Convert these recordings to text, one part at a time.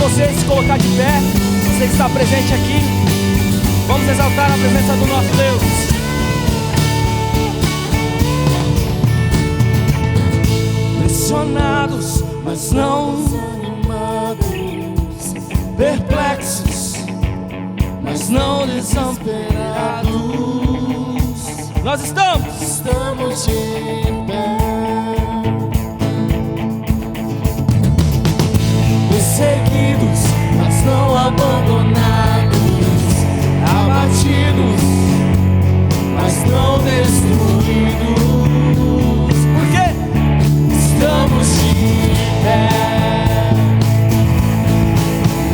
você se colocar de pé, você que está presente aqui. Vamos exaltar a presença do nosso Deus. Pressionados, mas não desanimados, perplexos, mas não desamparados. Nós estamos de pé, perseguidos, mas não abandonados, abatidos, mas não destruídos. Por quê? Estamos de pé,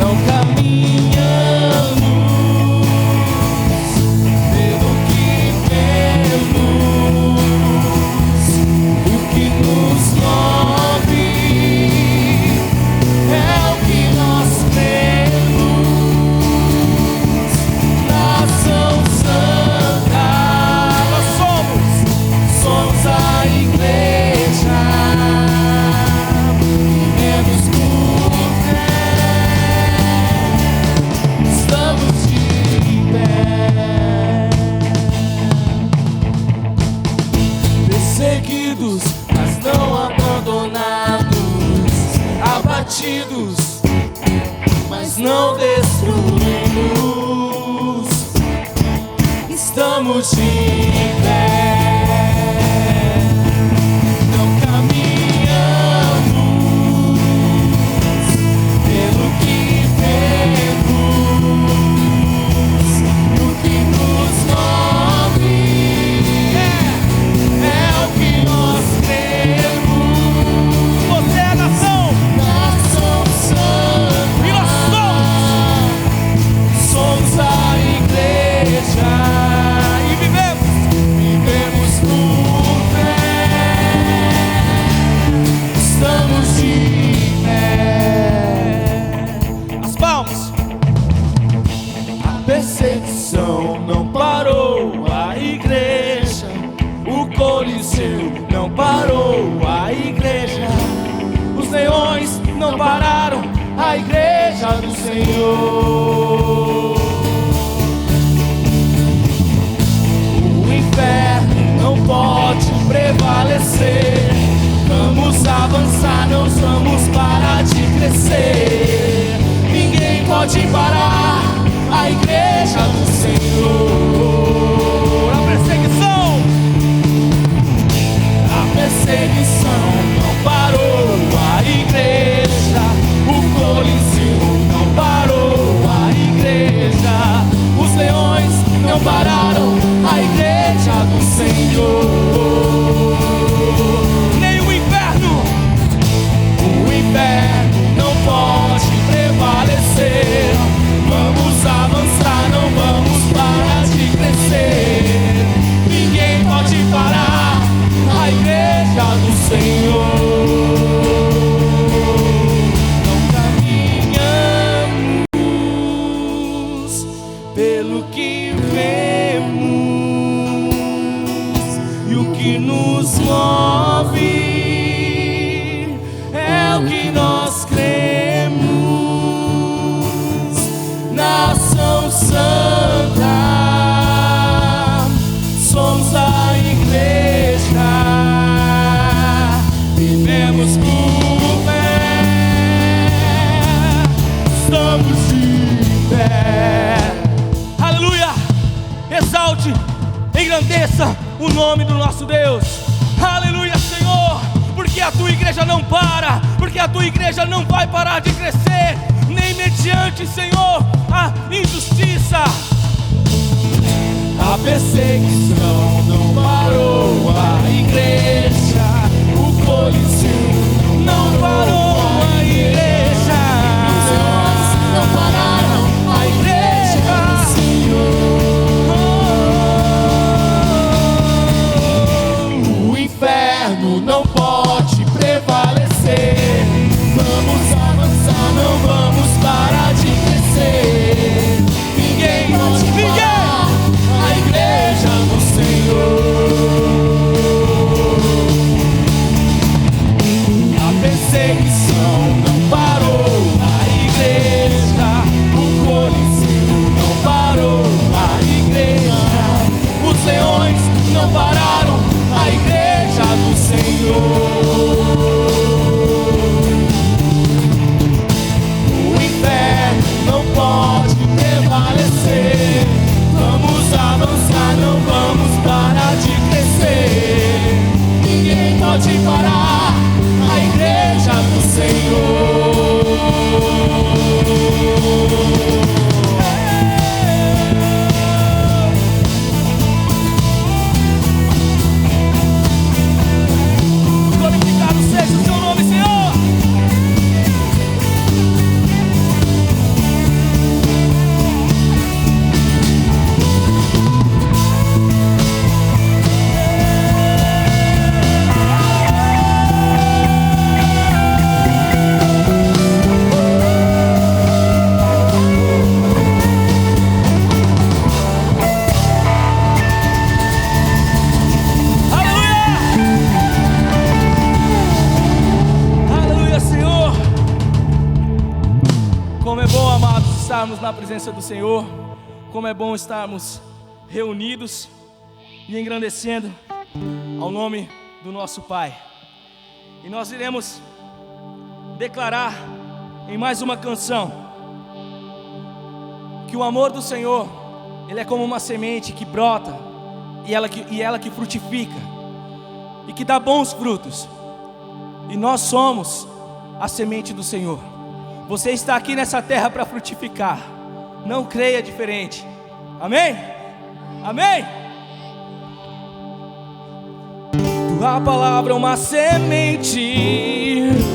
não caminhamos pelo que vemos, o que nos move é o que nós cremos. Nação Santa, nós somos a igreja. Vivemos por fé, estamos de pé, perseguidos, mas não abandonados, abatidos, mas não destruídos. Estamos de pé, não caminhamos pelo que vemos, o que nos move é o que nós cremos. Você é a nação Santa, e nós somos a igreja, e vivemos por fé, estamos de pé. As palmas. A perseguição não parou a igreja, o Coliseu não parou a igreja, os leões não pararam a igreja do Senhor. O inferno não pode prevalecer. Vamos avançar, não vamos parar de crescer. Ninguém pode parar a igreja do Senhor. A perseguição não parou a igreja, o Coliseu não parou a igreja, os leões não pararam a igreja do Senhor. Nem o inferno não pode prevalecer. Vamos avançar, não vamos parar de crescer. Ninguém pode parar a igreja do Senhor. Não caminhamos pelo que vemos, e o que nos move é o que nós cremos. Nação Santa, somos a igreja, vivemos por fé, estamos de pé. Aleluia! Exalte, engrandeça o nome do nosso Deus. Aleluia, Senhor, porque a tua igreja não para, porque a tua igreja não vai parar de crescer, nem mediante, Senhor, a injustiça. A perseguição não parou a igreja, o Coliseu não parou a igreja, os leões não pararam a igreja do Senhor. O inferno não pode prevalecer. Vamos avançar, não vamos parar de crescer. Ninguém pode parar a igreja do Senhor. estarmos na presença do Senhor, como é bom estarmos reunidos e engrandecendo ao nome do nosso Pai. E nós iremos declarar em mais uma canção que o amor do Senhor, ele é como uma semente que brota e ela que frutifica e que dá bons frutos. E nós somos a semente do Senhor. Você está aqui nessa terra para frutificar. Não creia diferente. Amém? Amém? Tua palavra é uma semente,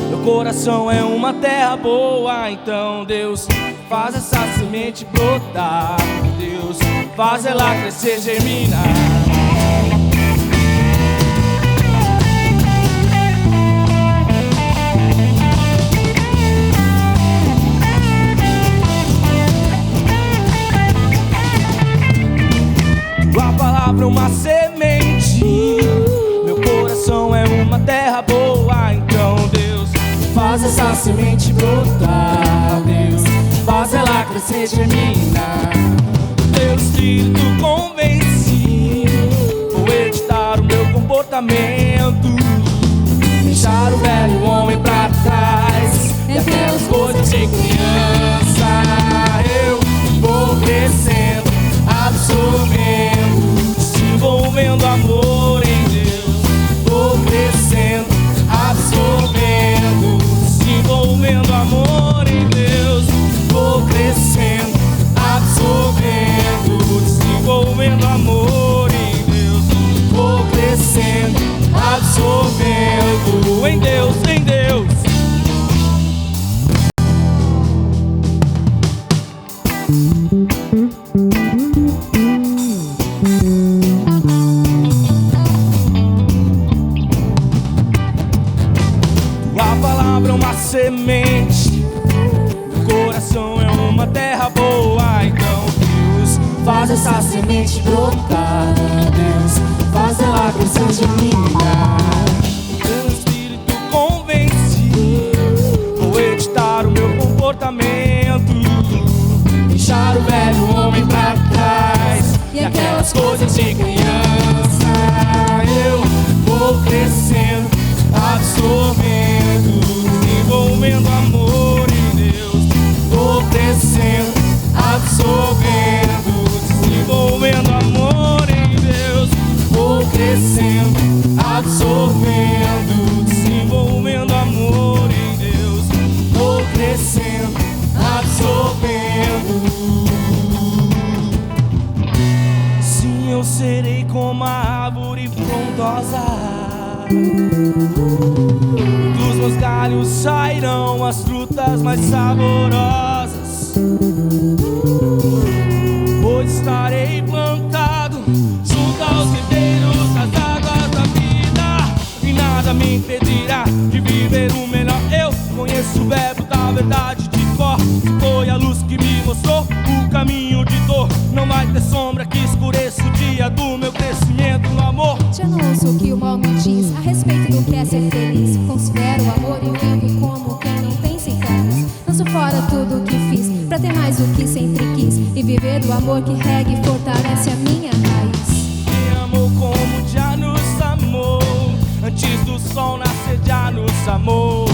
meu coração é uma terra boa. Então Deus, faz essa semente brotar. Deus, faz ela crescer, germinar. Tua palavra é uma semente, meu coração é uma terra boa. Então Deus, faz essa semente brotar. Deus, faz ela crescer, germinar. Teu Espírito convence, vou editar o meu comportamento, deixar o velho homem pra trás e aquelas coisas de criança. Eu vou crescendo, absorvendo, desenvolvendo amor em Deus. Vou crescendo, absorvendo, desenvolvendo amor em Deus. Vou crescendo, absorvendo, desenvolvendo amor em Deus. Vou crescendo, absorvendo em Deus, em Deus. Tua palavra é uma semente, meu coração é uma terra boa. Então Deus, faz essa semente brotar. Deus, faz ela crescer, germinar. Teu Espírito convence, vou editar o meu comportamento, deixar o velho homem pra trás e aquelas coisas de criança. Eu vou crescendo, absorvendo, desenvolvendo amor em Deus. Vou crescendo, absorvendo, desenvolvendo amor em Deus. Vou crescendo, absorvendo, desenvolvendo amor em Deus. Vou crescendo, absorvendo. Sim, eu serei como a árvore frondosa, dos meus galhos sairão as frutas mais saborosas. Pois estarei plantado junto aos ribeiros das águas da vida, e nada me impedirá de viver o melhor. Eu conheço o verbo da verdade de cor. Se foi a luz que me mostrou o caminho de dor, não vai ter sombra que escureça o dia do meu crescimento no amor. Já não ouço o que o mal me diz a respeito do que é ser feliz. Considero o amor e vivo como quem não pensa em carnes. Lanço fora tudo o que fiz pra ter mais do que sempre quis, e viver do amor que rega e fortalece a minha raiz. Me amou como já nos amou, antes do sol nascer já nos amou.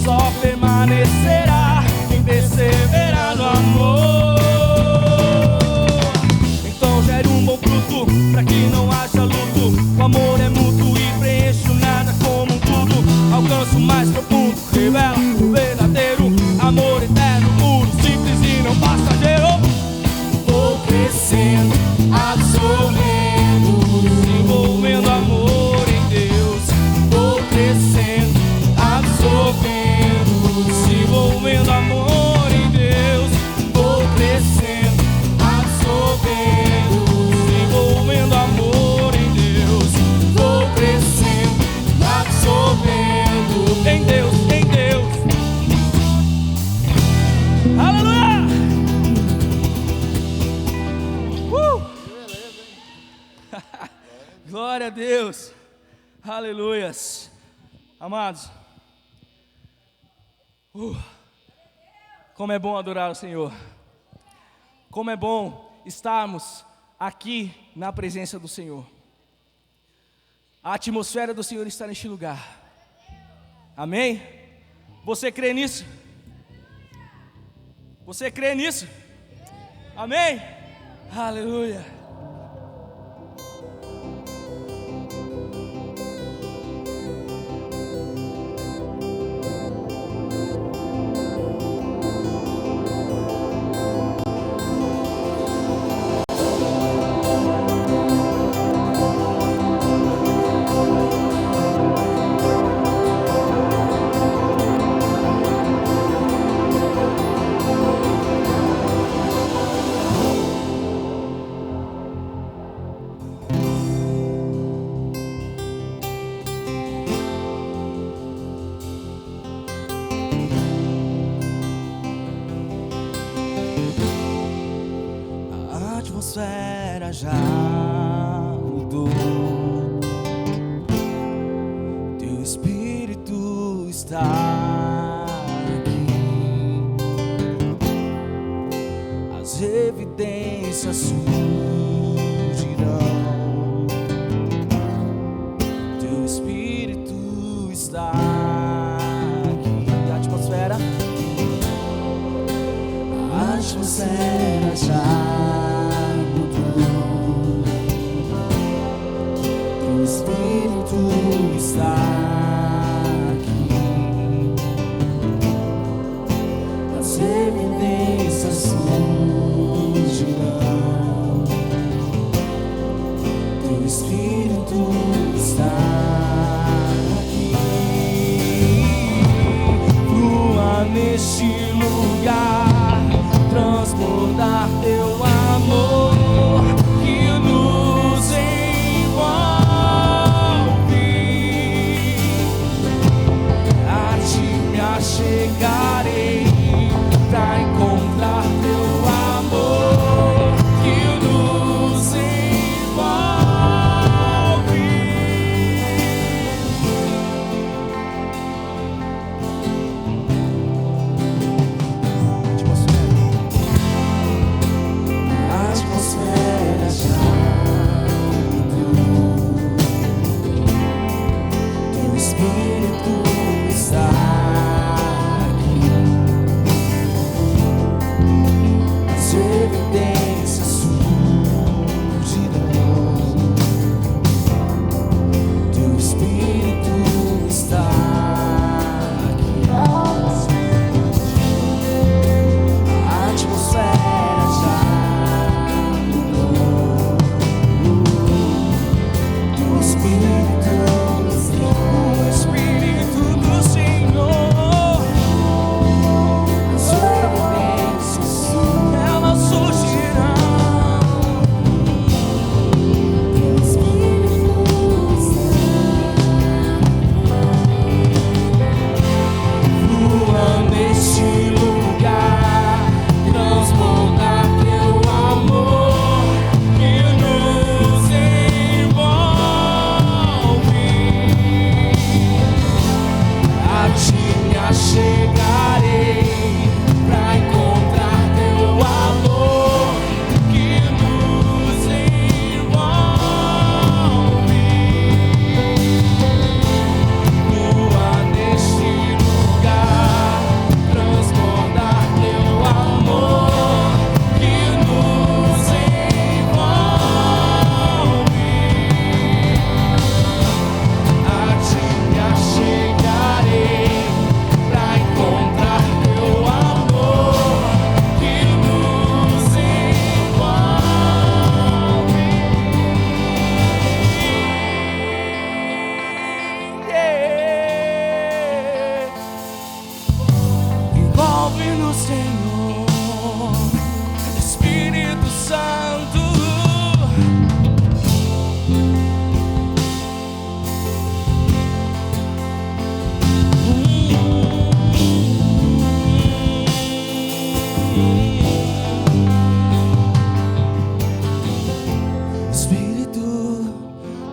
Só permanecerá quem perseverar no amor. Então gere um bom fruto, pra que não haja luto. O amor é mútuo e preencho nada como um tudo. Alcanço o mais profundo, revela o verdadeiro amor eterno, puro, simples e não passageiro. Vou crescendo, absorvendo, desenvolvendo amor em Deus. Vou crescendo, absorvendo, desenvolvendo amor em Deus. Vou crescendo, absorvendo, desenvolvendo amor em Deus. Vou crescendo, absorvendo em Deus, em Deus. Aleluia! Glória a Deus. Aleluias. Amados, como é bom adorar o Senhor. Como é bom estarmos aqui na presença do Senhor. A atmosfera do Senhor está neste lugar. Amém? Você crê nisso? Você crê nisso? Amém? Aleluia. A atmosfera já mudou. Teu Espírito está aqui. As evidências surgirão. Teu Espírito está aqui. A atmosfera já mudou. O Espírito está aqui. As evidências surgirão. Teu Espírito está aqui. Flua neste lugar, transbordar teu amor que nos envolve. A ti me achegarei pra encontrar teu amor que nos envolve. A atmosfera já mudou. Teu Espírito está aqui. As evidências surgirão. Teu Espírito está aqui. A atmosfera já mudou. Teu Espírito está. O Espírito do Senhor. As evidências elas surgirão. Teu Espírito flua neste lugar, transbordar teu amor que nos envolve. A ti me achegarei pra encontrar teu amor que nos envolve. Flua neste lugar, transbordar teu amor que nos envolve. A ti me achegarei pra encontrar teu amor que nos envolve. Envolve no Senhor, Espírito Santo. Espírito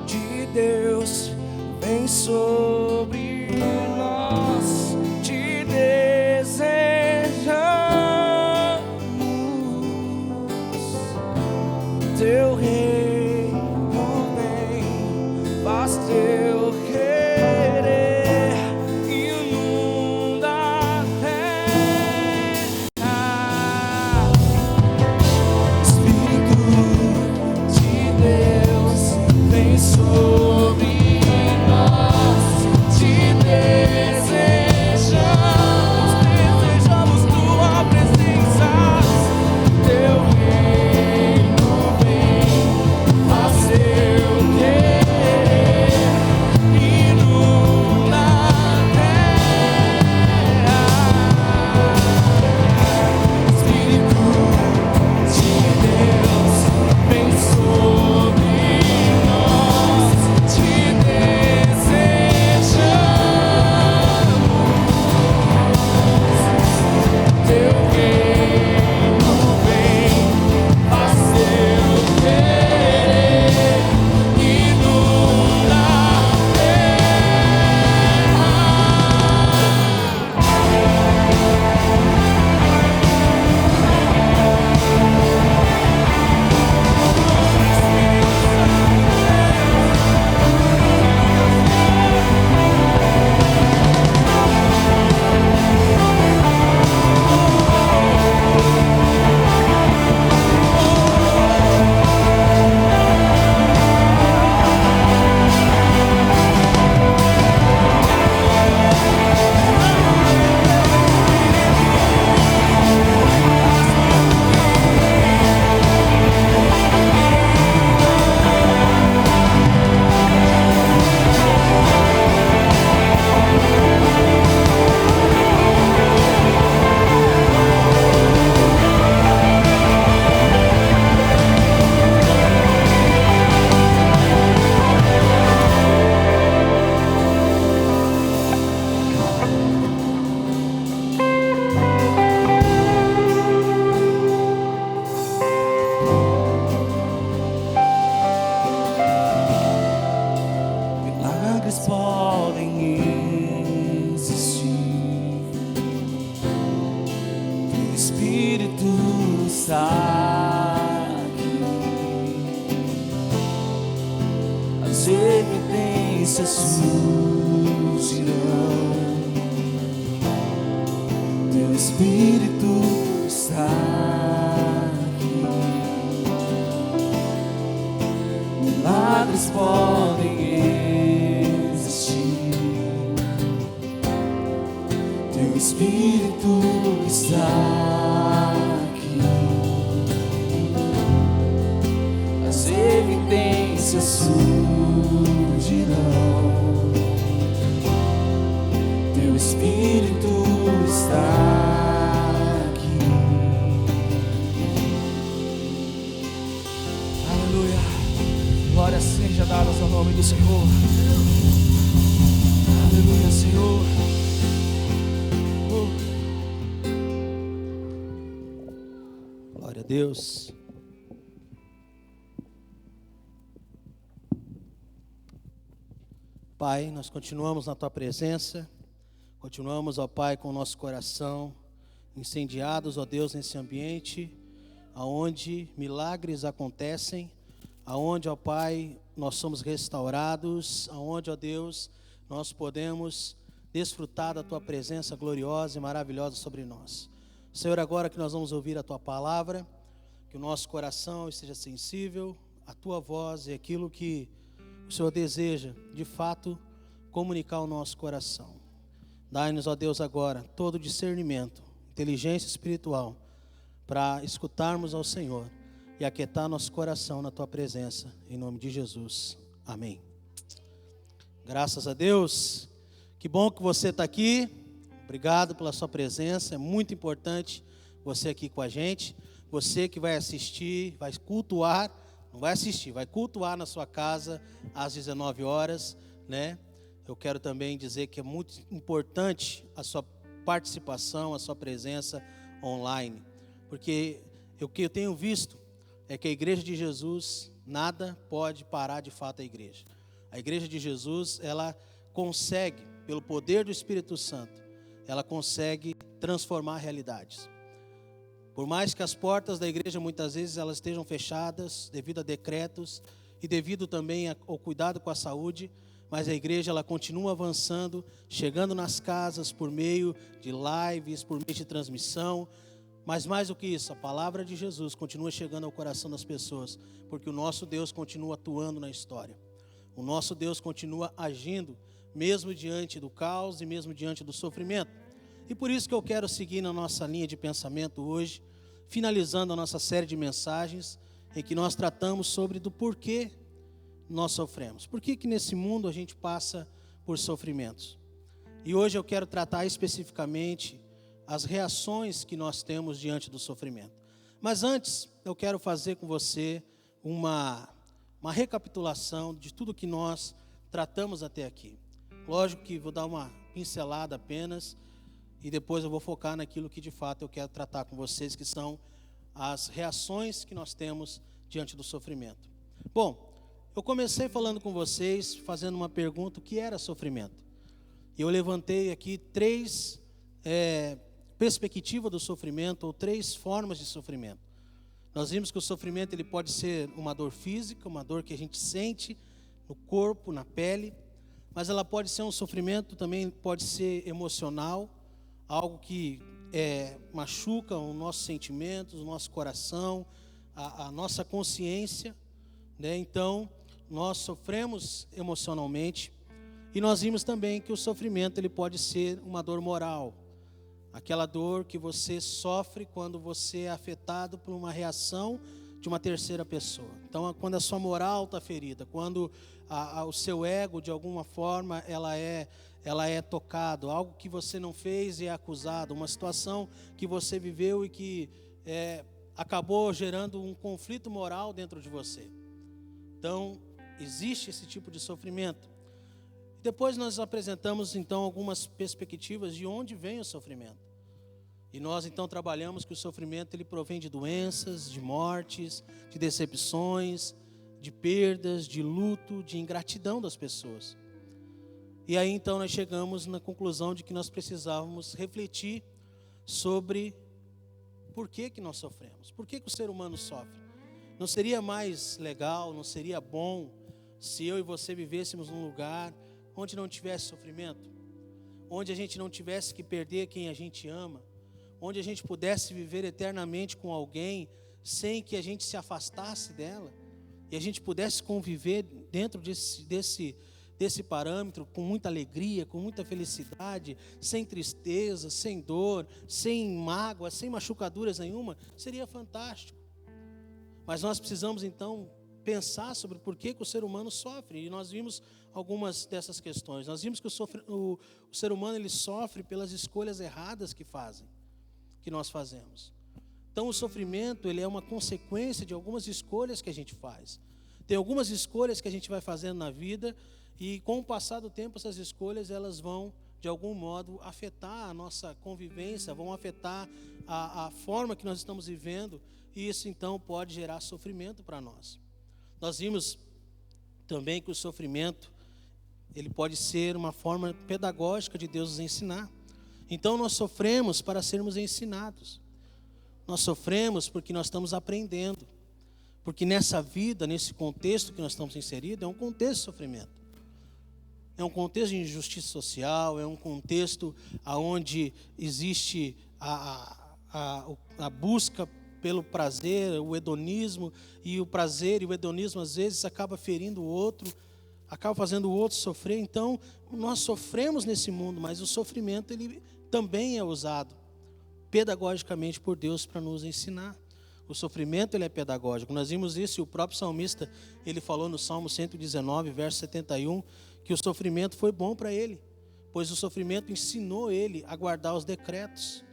de Deus, vem sobre nós, te desejamos. tendências surgirão, teu Espírito está aqui, milagres podem existir, teu Espírito está aqui, as evidências surgirão, teu Espírito está aqui. Aleluia. Glória seja dada ao nome do Senhor. Aleluia, Senhor. Glória a Deus. Pai, nós continuamos na Tua presença, continuamos, ó Pai, com o nosso coração incendiados, ó Deus, nesse ambiente, aonde milagres acontecem, aonde, ó Pai, nós somos restaurados, aonde, ó Deus, nós podemos desfrutar da Tua presença gloriosa e maravilhosa sobre nós. Senhor, agora que nós vamos ouvir a Tua palavra, que o nosso coração esteja sensível à Tua voz e aquilo que o Senhor deseja, de fato, comunicar ao nosso coração. Dai-nos, ó Deus, agora todo discernimento, inteligência espiritual, para escutarmos ao Senhor e aquietar nosso coração na Tua presença, em nome de Jesus. Amém. Graças a Deus. Que bom que você está aqui. Obrigado pela sua presença. É muito importante você aqui com a gente. Você que vai assistir, vai cultuar. Não vai assistir, vai cultuar na sua casa às 19 horas, né? Eu quero também dizer que é muito importante a sua participação, a sua presença online. Porque o que eu tenho visto é que a igreja de Jesus, nada pode parar de fato a igreja. A igreja de Jesus, ela consegue, pelo poder do Espírito Santo, ela consegue transformar realidades. Por mais que as portas da igreja muitas vezes elas estejam fechadas devido a decretos e devido também ao cuidado com a saúde, mas a igreja ela continua avançando, chegando nas casas por meio de lives, por meio de transmissão. Mas mais do que isso, a palavra de Jesus continua chegando ao coração das pessoas, porque o nosso Deus continua atuando na história. O nosso Deus continua agindo, mesmo diante do caos e mesmo diante do sofrimento. E por isso que eu quero seguir na nossa linha de pensamento hoje, finalizando a nossa série de mensagens, em que nós tratamos sobre do porquê nós sofremos. Por que nesse mundo a gente passa por sofrimentos? E hoje eu quero tratar especificamente as reações que nós temos diante do sofrimento. Mas antes, eu quero fazer com você uma recapitulação de tudo que nós tratamos até aqui. Lógico que vou dar uma pincelada apenas, e depois eu vou focar naquilo que de fato eu quero tratar com vocês, que são as reações que nós temos diante do sofrimento. Bom, eu comecei falando com vocês, fazendo uma pergunta: o que era sofrimento? E eu levantei aqui três perspectivas do sofrimento, ou três formas de sofrimento. Nós vimos que o sofrimento ele pode ser uma dor física, uma dor que a gente sente no corpo, na pele, mas ela pode ser um sofrimento, também pode ser emocional, algo que machuca os nossos sentimentos, o nosso coração, a nossa consciência, né? Então, nós sofremos emocionalmente. E nós vimos também que o sofrimento ele pode ser uma dor moral, aquela dor que você sofre quando você é afetado por uma reação de uma terceira pessoa. Então, quando a sua moral está ferida, quando o seu ego, de alguma forma, ela é tocado, algo que você não fez e é acusado, uma situação que você viveu e que acabou gerando um conflito moral dentro de você. Então, existe esse tipo de sofrimento. Depois nós apresentamos, então, algumas perspectivas de onde vem o sofrimento. E nós, então, trabalhamos que o sofrimento ele provém de doenças, de mortes, de decepções, de perdas, de luto, de ingratidão das pessoas. E aí, então, nós chegamos na conclusão de que nós precisávamos refletir sobre por que nós sofremos. Por que o ser humano sofre? Não seria mais legal, não seria bom se eu e você vivêssemos num lugar onde não tivesse sofrimento, onde a gente não tivesse que perder quem a gente ama, onde a gente pudesse viver eternamente com alguém sem que a gente se afastasse dela, e a gente pudesse conviver dentro desse parâmetro com muita alegria, com muita felicidade, sem tristeza, sem dor, sem mágoa, sem machucaduras nenhuma, seria fantástico. Mas nós precisamos então pensar sobre por que o ser humano sofre, e nós vimos algumas dessas questões. Nós vimos que o ser humano ele sofre pelas escolhas erradas que nós fazemos. Então o sofrimento ele é uma consequência de algumas escolhas que a gente faz. Tem algumas escolhas que a gente vai fazendo na vida, e com o passar do tempo essas escolhas elas vão de algum modo afetar a nossa convivência, vão afetar a forma que nós estamos vivendo, e isso então pode gerar sofrimento para nós. Nós vimos também que o sofrimento ele pode ser uma forma pedagógica de Deus nos ensinar. Então nós sofremos para sermos ensinados. Nós sofremos porque nós estamos aprendendo. Porque nessa vida, nesse contexto que nós estamos inseridos, é um contexto de sofrimento. É um contexto de injustiça social, é um contexto onde existe a busca pelo prazer, o hedonismo, e o prazer e o hedonismo às vezes acaba ferindo o outro, acaba fazendo o outro sofrer. Então nós sofremos nesse mundo, mas o sofrimento ele também é usado pedagogicamente por Deus para nos ensinar. O sofrimento ele é pedagógico. Nós vimos isso, e o próprio salmista ele falou no Salmo 119, verso 71, que o sofrimento foi bom para ele, pois o sofrimento ensinou ele a guardar os decretos,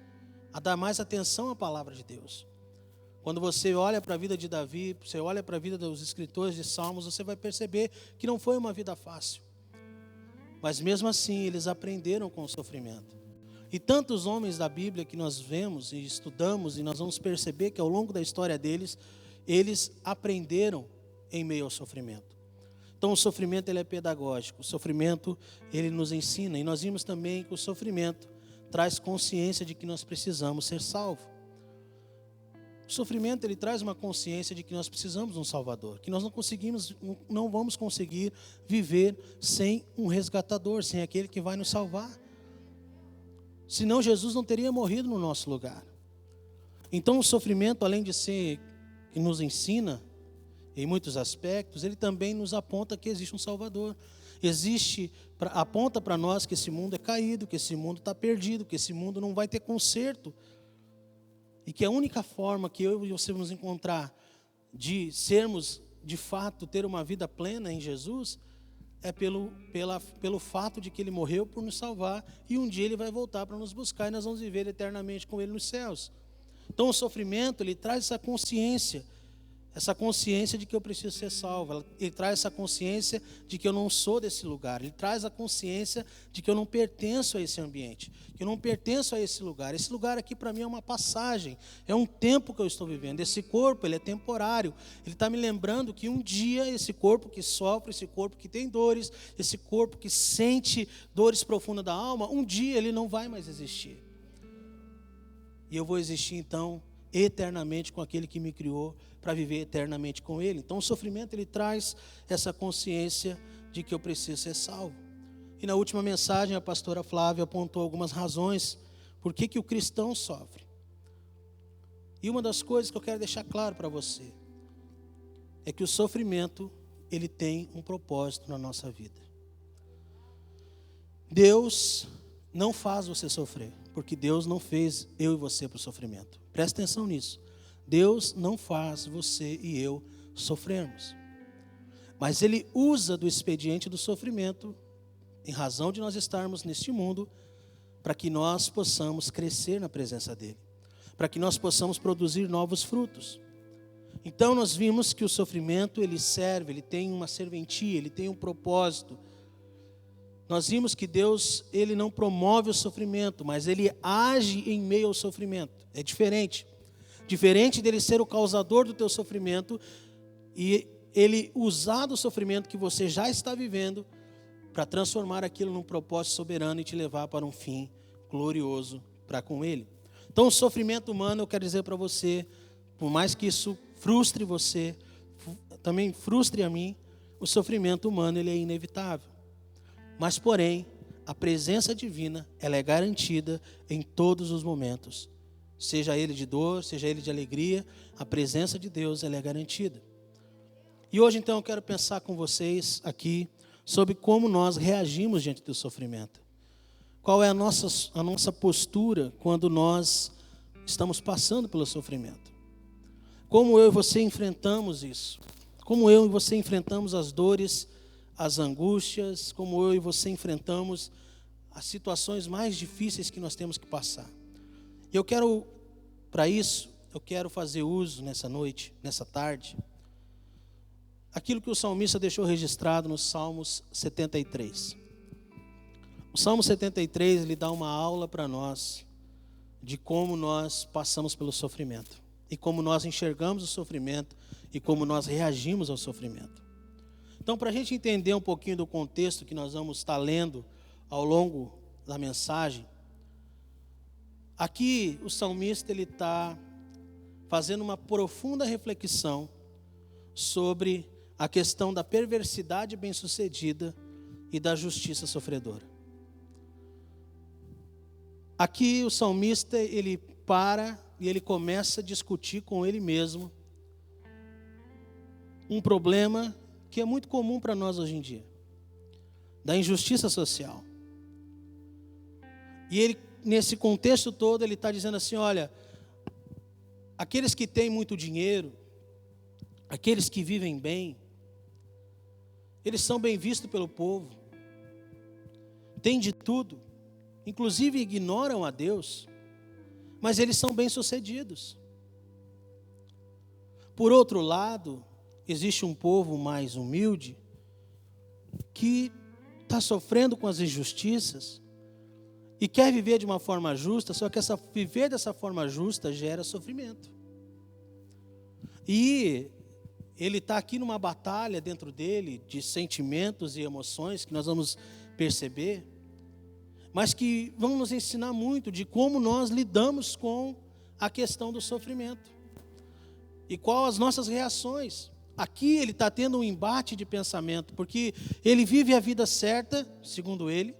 a dar mais atenção à palavra de Deus. Quando você olha para a vida de Davi, você olha para a vida dos escritores de Salmos, você vai perceber que não foi uma vida fácil. Mas mesmo assim, eles aprenderam com o sofrimento. E tantos homens da Bíblia que nós vemos e estudamos, e nós vamos perceber que ao longo da história deles, eles aprenderam em meio ao sofrimento. Então o sofrimento ele é pedagógico, o sofrimento ele nos ensina. E nós vimos também que o sofrimento traz consciência de que nós precisamos ser salvos. O sofrimento ele traz uma consciência de que nós precisamos de um Salvador, que nós não vamos conseguir viver sem um resgatador, sem aquele que vai nos salvar. Senão Jesus não teria morrido no nosso lugar. Então o sofrimento, além de ser que nos ensina em muitos aspectos, ele também nos aponta que existe um Salvador. Aponta para nós que esse mundo é caído, que esse mundo está perdido, que esse mundo não vai ter conserto. E que a única forma que eu e você vamos encontrar de sermos, de fato, ter uma vida plena em Jesus, é pelo fato de que Ele morreu por nos salvar, e um dia Ele vai voltar para nos buscar, e nós vamos viver eternamente com Ele nos céus. Então o sofrimento, ele traz essa consciência de que eu preciso ser salvo. Ele traz essa consciência de que eu não sou desse lugar. Ele traz a consciência de que eu não pertenço a esse ambiente, que eu não pertenço a esse lugar. Esse lugar aqui para mim é uma passagem, é um tempo que eu estou vivendo. Esse corpo, ele é temporário. Ele está me lembrando que um dia esse corpo que sofre, esse corpo que tem dores, esse corpo que sente dores profundas da alma, um dia ele não vai mais existir. E eu vou existir então eternamente com aquele que me criou, para viver eternamente com Ele. Então o sofrimento ele traz essa consciência de que eu preciso ser salvo. E na última mensagem a pastora Flávia apontou algumas razões por que o cristão sofre. E uma das coisas que eu quero deixar claro para você é que o sofrimento ele tem um propósito na nossa vida. Deus não faz você sofrer, porque Deus não fez eu e você para o sofrimento. Presta atenção nisso. Deus não faz você e eu sofrermos. Mas Ele usa do expediente do sofrimento, em razão de nós estarmos neste mundo, para que nós possamos crescer na presença dEle, para que nós possamos produzir novos frutos. Então nós vimos que o sofrimento ele serve, ele tem uma serventia, ele tem um propósito. Nós vimos que Deus ele não promove o sofrimento, mas Ele age em meio ao sofrimento. É diferente. Diferente dele ser o causador do teu sofrimento e ele usar do sofrimento que você já está vivendo para transformar aquilo num propósito soberano e te levar para um fim glorioso para com ele. Então o sofrimento humano, eu quero dizer para você, por mais que isso frustre você, também frustre a mim, o sofrimento humano ele é inevitável. Mas, porém, a presença divina, ela é garantida em todos os momentos. Seja ele de dor, seja ele de alegria, a presença de Deus, ela é garantida. E hoje, então, eu quero pensar com vocês aqui sobre como nós reagimos diante do sofrimento. Qual é a nossa postura quando nós estamos passando pelo sofrimento? Como eu e você enfrentamos isso? Como eu e você enfrentamos as dores, as angústias, como eu e você enfrentamos as situações mais difíceis que nós temos que passar. E eu quero, para isso, eu quero fazer uso nessa noite, nessa tarde, aquilo que o salmista deixou registrado nos Salmos 73. O Salmo 73, ele dá uma aula para nós de como nós passamos pelo sofrimento e como nós enxergamos o sofrimento e como nós reagimos ao sofrimento. Então, para a gente entender um pouquinho do contexto que nós vamos estar lendo ao longo da mensagem, aqui o salmista ele está fazendo uma profunda reflexão sobre a questão da perversidade bem-sucedida e da justiça sofredora. Aqui o salmista ele para e ele começa a discutir com ele mesmo um problema que é muito comum para nós hoje em dia, da injustiça social. E ele, nesse contexto todo, ele está dizendo assim, olha, aqueles que têm muito dinheiro, aqueles que vivem bem, eles são bem vistos pelo povo, têm de tudo, inclusive ignoram a Deus, mas eles são bem-sucedidos. Por outro lado, existe um povo mais humilde que está sofrendo com as injustiças e quer viver de uma forma justa, só que viver dessa forma justa gera sofrimento. E ele está aqui numa batalha dentro dele de sentimentos e emoções que nós vamos perceber, mas que vão nos ensinar muito de como nós lidamos com a questão do sofrimento e quais as nossas reações. Aqui ele está tendo um embate de pensamento, porque ele vive a vida certa, segundo ele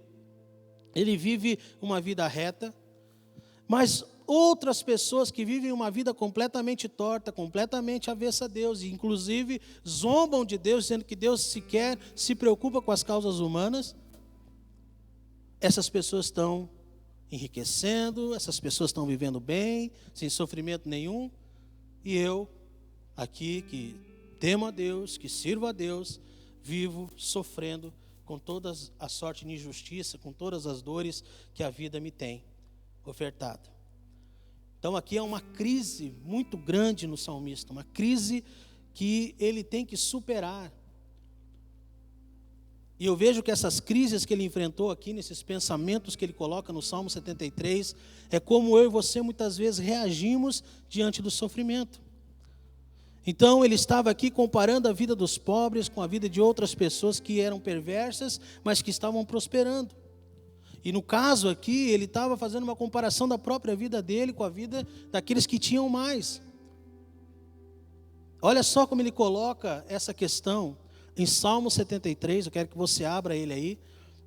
vive uma vida reta, mas outras pessoas que vivem uma vida completamente torta, completamente avessa a Deus, e inclusive zombam de Deus, dizendo que Deus sequer se preocupa com as causas humanas, essas pessoas estão enriquecendo, essas pessoas estão vivendo bem, sem sofrimento nenhum, e eu, aqui, que temo a Deus, que sirvo a Deus, vivo sofrendo com toda a sorte de injustiça, com todas as dores que a vida me tem ofertado. Então aqui é uma crise muito grande no salmista, uma crise que ele tem que superar. E eu vejo que essas crises que ele enfrentou aqui, nesses pensamentos que ele coloca no Salmo 73, é como eu e você muitas vezes reagimos diante do sofrimento. Então ele estava aqui comparando a vida dos pobres com a vida de outras pessoas que eram perversas, mas que estavam prosperando. E no caso aqui, ele estava fazendo uma comparação da própria vida dele com a vida daqueles que tinham mais. Olha só como ele coloca essa questão em Salmo 73, eu quero que você abra ele aí,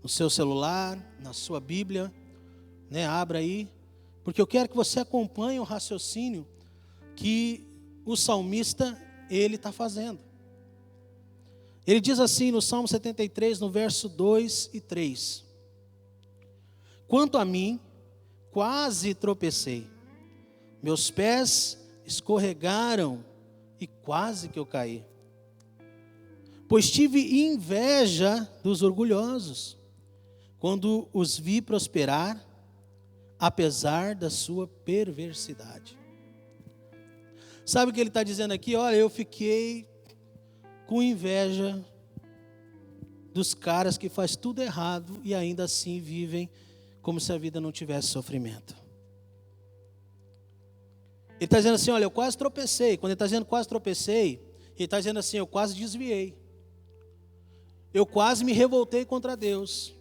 no seu celular, na sua Bíblia, né? Abra aí, porque eu quero que você acompanhe o raciocínio que o salmista, ele está fazendo. Ele diz assim no Salmo 73, no verso 2 e 3. Quanto a mim, quase tropecei. Meus pés escorregaram e quase que eu caí. Pois tive inveja dos orgulhosos, quando os vi prosperar, apesar da sua perversidade. Sabe o que ele está dizendo aqui? Olha, eu fiquei com inveja dos caras que fazem tudo errado e ainda assim vivem como se a vida não tivesse sofrimento. Ele está dizendo assim, olha, eu quase tropecei. Quando ele está dizendo quase tropecei, ele está dizendo assim, eu quase desviei. Eu quase me revoltei contra Deus.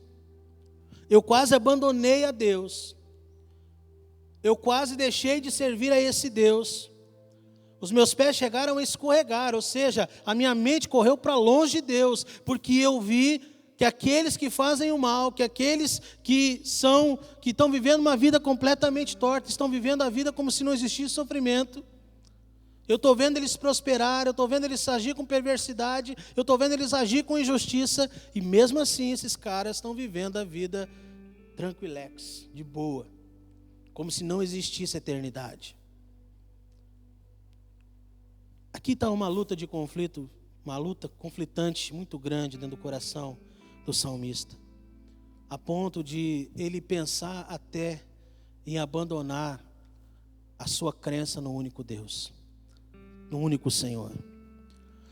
Eu quase abandonei a Deus. Eu quase deixei de servir a esse Deus. Os meus pés chegaram a escorregar, ou seja, a minha mente correu para longe de Deus, porque eu vi que aqueles que fazem o mal, que aqueles que estão vivendo uma vida completamente torta, estão vivendo a vida como se não existisse sofrimento. Eu estou vendo eles prosperar, eu estou vendo eles agir com perversidade, eu estou vendo eles agir com injustiça, e mesmo assim esses caras estão vivendo a vida tranquilex, de boa, como se não existisse eternidade. Aqui está uma luta de conflito, uma luta conflitante muito grande dentro do coração do salmista, a ponto de ele pensar até em abandonar a sua crença no único Deus, no único Senhor.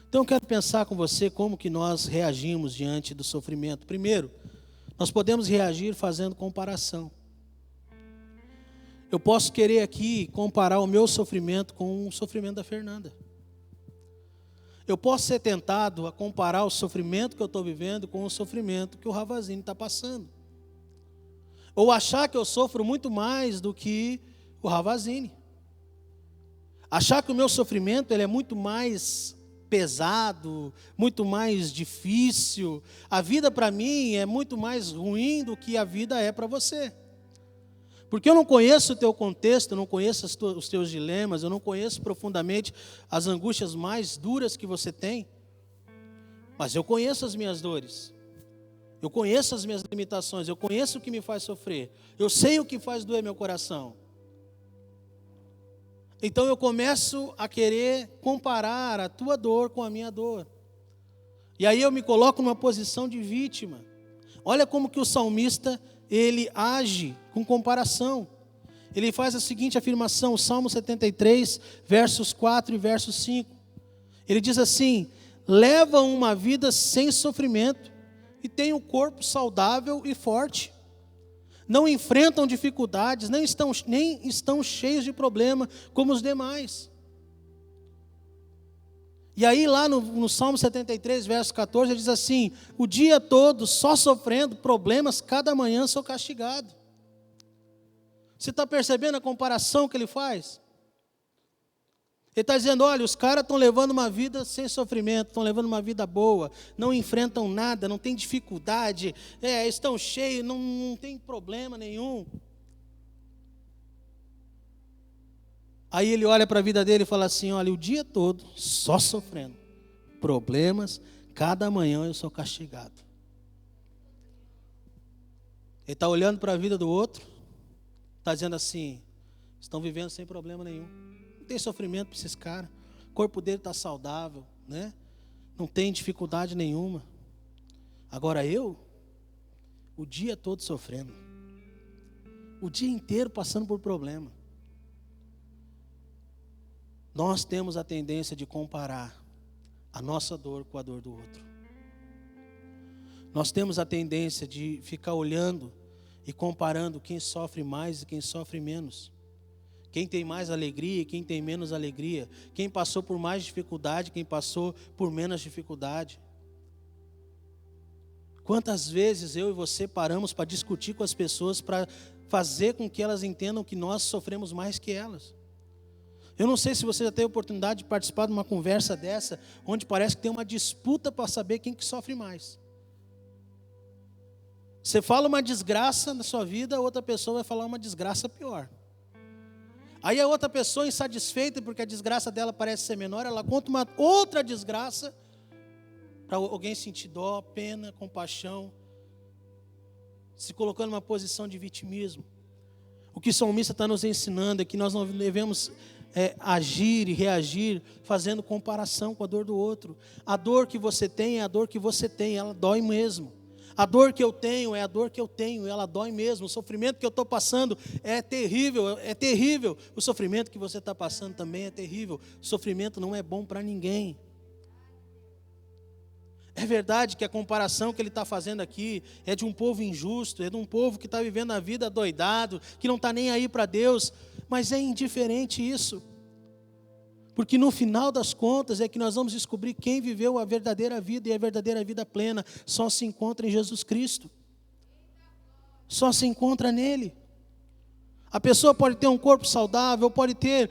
Então eu quero pensar com você como que nós reagimos diante do sofrimento. Primeiro, nós podemos reagir fazendo comparação. Eu posso querer aqui comparar o meu sofrimento com o sofrimento da Fernanda. Eu posso ser tentado a comparar o sofrimento que eu estou vivendo com o sofrimento que o Ravazini está passando. Ou achar que eu sofro muito mais do que o Ravazini. Achar que o meu sofrimento ele é muito mais pesado, muito mais difícil. A vida para mim é muito mais ruim do que a vida é para você. Porque eu não conheço o teu contexto, eu não conheço os teus dilemas, eu não conheço profundamente as angústias mais duras que você tem. Mas eu conheço as minhas dores. Eu conheço as minhas limitações, eu conheço o que me faz sofrer. Eu sei o que faz doer meu coração. Então eu começo a querer comparar a tua dor com a minha dor. E aí eu me coloco numa posição de vítima. Olha como que o salmista, ele age com comparação. Ele faz a seguinte afirmação, o Salmo 73, versos 4 e versos 5. Ele diz assim: levam uma vida sem sofrimento e têm um corpo saudável e forte. Não enfrentam dificuldades, nem estão cheios de problema como os demais. E aí lá no Salmo 73, verso 14, ele diz assim: o dia todo só sofrendo problemas, cada manhã sou castigado. Você está percebendo a comparação que ele faz? Ele está dizendo, olha, os caras estão levando uma vida sem sofrimento, estão levando uma vida boa, não enfrentam nada, não tem dificuldade, estão cheios, não tem problema nenhum. Aí ele olha para a vida dele e fala assim, olha, o dia todo só sofrendo, problemas, cada manhã eu sou castigado. Ele está olhando para a vida do outro, está dizendo assim, estão vivendo sem problema nenhum. Não tem sofrimento para esses caras. O corpo dele está saudável, né? Não tem dificuldade nenhuma. Agora eu, o dia todo sofrendo. O dia inteiro passando por problema. Nós temos a tendência de comparar a nossa dor com a dor do outro. Nós temos a tendência de ficar olhando e comparando quem sofre mais e quem sofre menos. Quem tem mais alegria e quem tem menos alegria. Quem passou por mais dificuldade, quem passou por menos dificuldade. Quantas vezes eu e você paramos para discutir com as pessoas, para fazer com que elas entendam que nós sofremos mais que elas. Eu não sei se você já teve a oportunidade de participar de uma conversa dessa, onde parece que tem uma disputa para saber quem que sofre mais. Você fala uma desgraça na sua vida, a outra pessoa vai falar uma desgraça pior. Aí a outra pessoa, insatisfeita porque a desgraça dela parece ser menor, ela conta uma outra desgraça para alguém sentir dó, pena, compaixão, se colocando numa posição de vitimismo. O que o salmista está nos ensinando é que nós não devemos agir e reagir fazendo comparação com a dor do outro. A dor que você tem é a dor que você tem, ela dói mesmo. A dor que eu tenho é a dor que eu tenho, ela dói mesmo. O sofrimento que eu estou passando é terrível, é terrível. O sofrimento que você está passando também é terrível. O sofrimento não é bom para ninguém. É verdade que a comparação que ele está fazendo aqui é de um povo injusto, é de um povo que está vivendo a vida doidado, que não está nem aí para Deus, mas é indiferente isso. Porque no final das contas é que nós vamos descobrir quem viveu a verdadeira vida, e a verdadeira vida plena só se encontra em Jesus Cristo. Só se encontra nele. A pessoa pode ter um corpo saudável, pode ter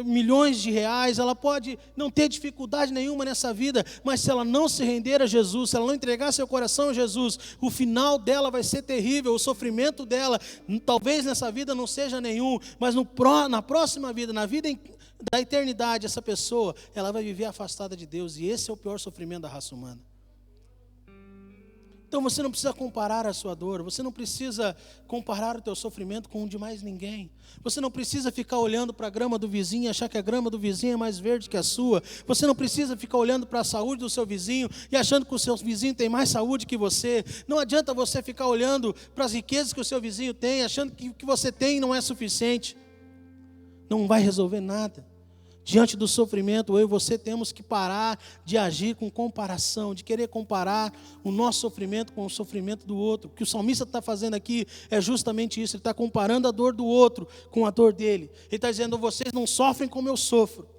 milhões de reais, ela pode não ter dificuldade nenhuma nessa vida, mas se ela não se render a Jesus, se ela não entregar seu coração a Jesus, o final dela vai ser terrível, o sofrimento dela, talvez nessa vida não seja nenhum, mas na próxima vida, na vida da eternidade, essa pessoa, ela vai viver afastada de Deus, e esse é o pior sofrimento da raça humana. Então você não precisa comparar a sua dor, você não precisa comparar o teu sofrimento com o de mais ninguém. Você não precisa ficar olhando para a grama do vizinho e achar que a grama do vizinho é mais verde que a sua. Você não precisa ficar olhando para a saúde do seu vizinho e achando que o seu vizinho tem mais saúde que você. Não adianta você ficar olhando para as riquezas que o seu vizinho tem, achando que o que você tem não é suficiente. Não vai resolver nada. Diante do sofrimento, eu e você temos que parar de agir com comparação, de querer comparar o nosso sofrimento com o sofrimento do outro. O que o salmista está fazendo aqui é justamente isso, ele está comparando a dor do outro com a dor dele. Ele está dizendo, vocês não sofrem como eu sofro.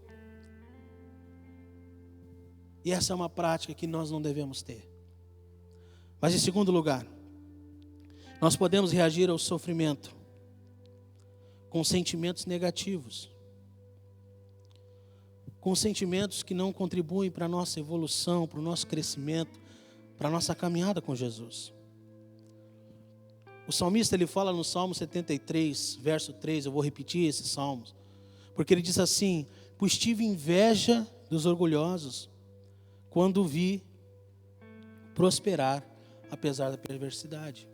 E essa é uma prática que nós não devemos ter. Mas em segundo lugar, nós podemos reagir ao sofrimento com sentimentos negativos. Com sentimentos que não contribuem para a nossa evolução, para o nosso crescimento, para a nossa caminhada com Jesus. O salmista, ele fala no Salmo 73, verso 3, eu vou repetir esses salmos, porque ele diz assim, pois tive inveja dos orgulhosos, quando vi prosperar, apesar da perversidade.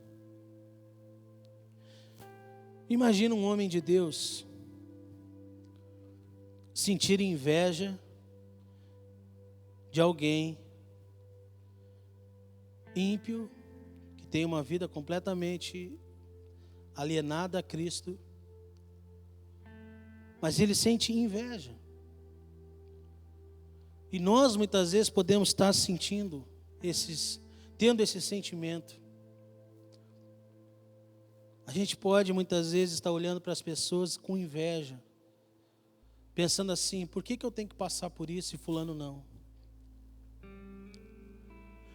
Imagina um homem de Deus sentir inveja de alguém ímpio, que tem uma vida completamente alienada a Cristo, mas ele sente inveja. E nós muitas vezes podemos estar tendo esse sentimento. A gente pode muitas vezes estar olhando para as pessoas com inveja, pensando assim, por que eu tenho que passar por isso e fulano não?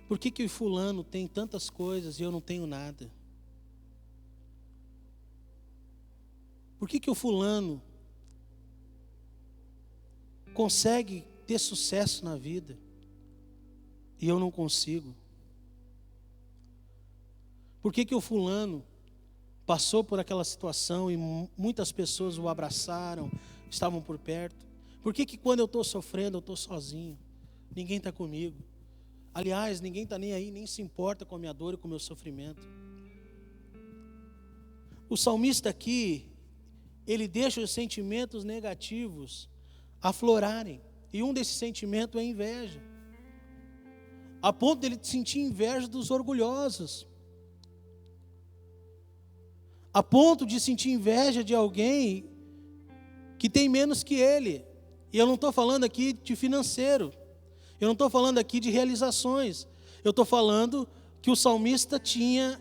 Por que o fulano tem tantas coisas e eu não tenho nada? Por que o fulano consegue ter sucesso na vida e eu não consigo? Por que o fulano passou por aquela situação e muitas pessoas o abraçaram, estavam por perto? Por que quando eu estou sofrendo, eu estou sozinho? Ninguém está comigo. Aliás, ninguém está nem aí, nem se importa com a minha dor e com o meu sofrimento. O salmista aqui, ele deixa os sentimentos negativos aflorarem. E um desses sentimentos é a inveja. A ponto de ele sentir inveja dos orgulhosos. A ponto de sentir inveja de alguém que tem menos que ele. E eu não estou falando aqui de financeiro. Eu não estou falando aqui de realizações. Eu estou falando que o salmista tinha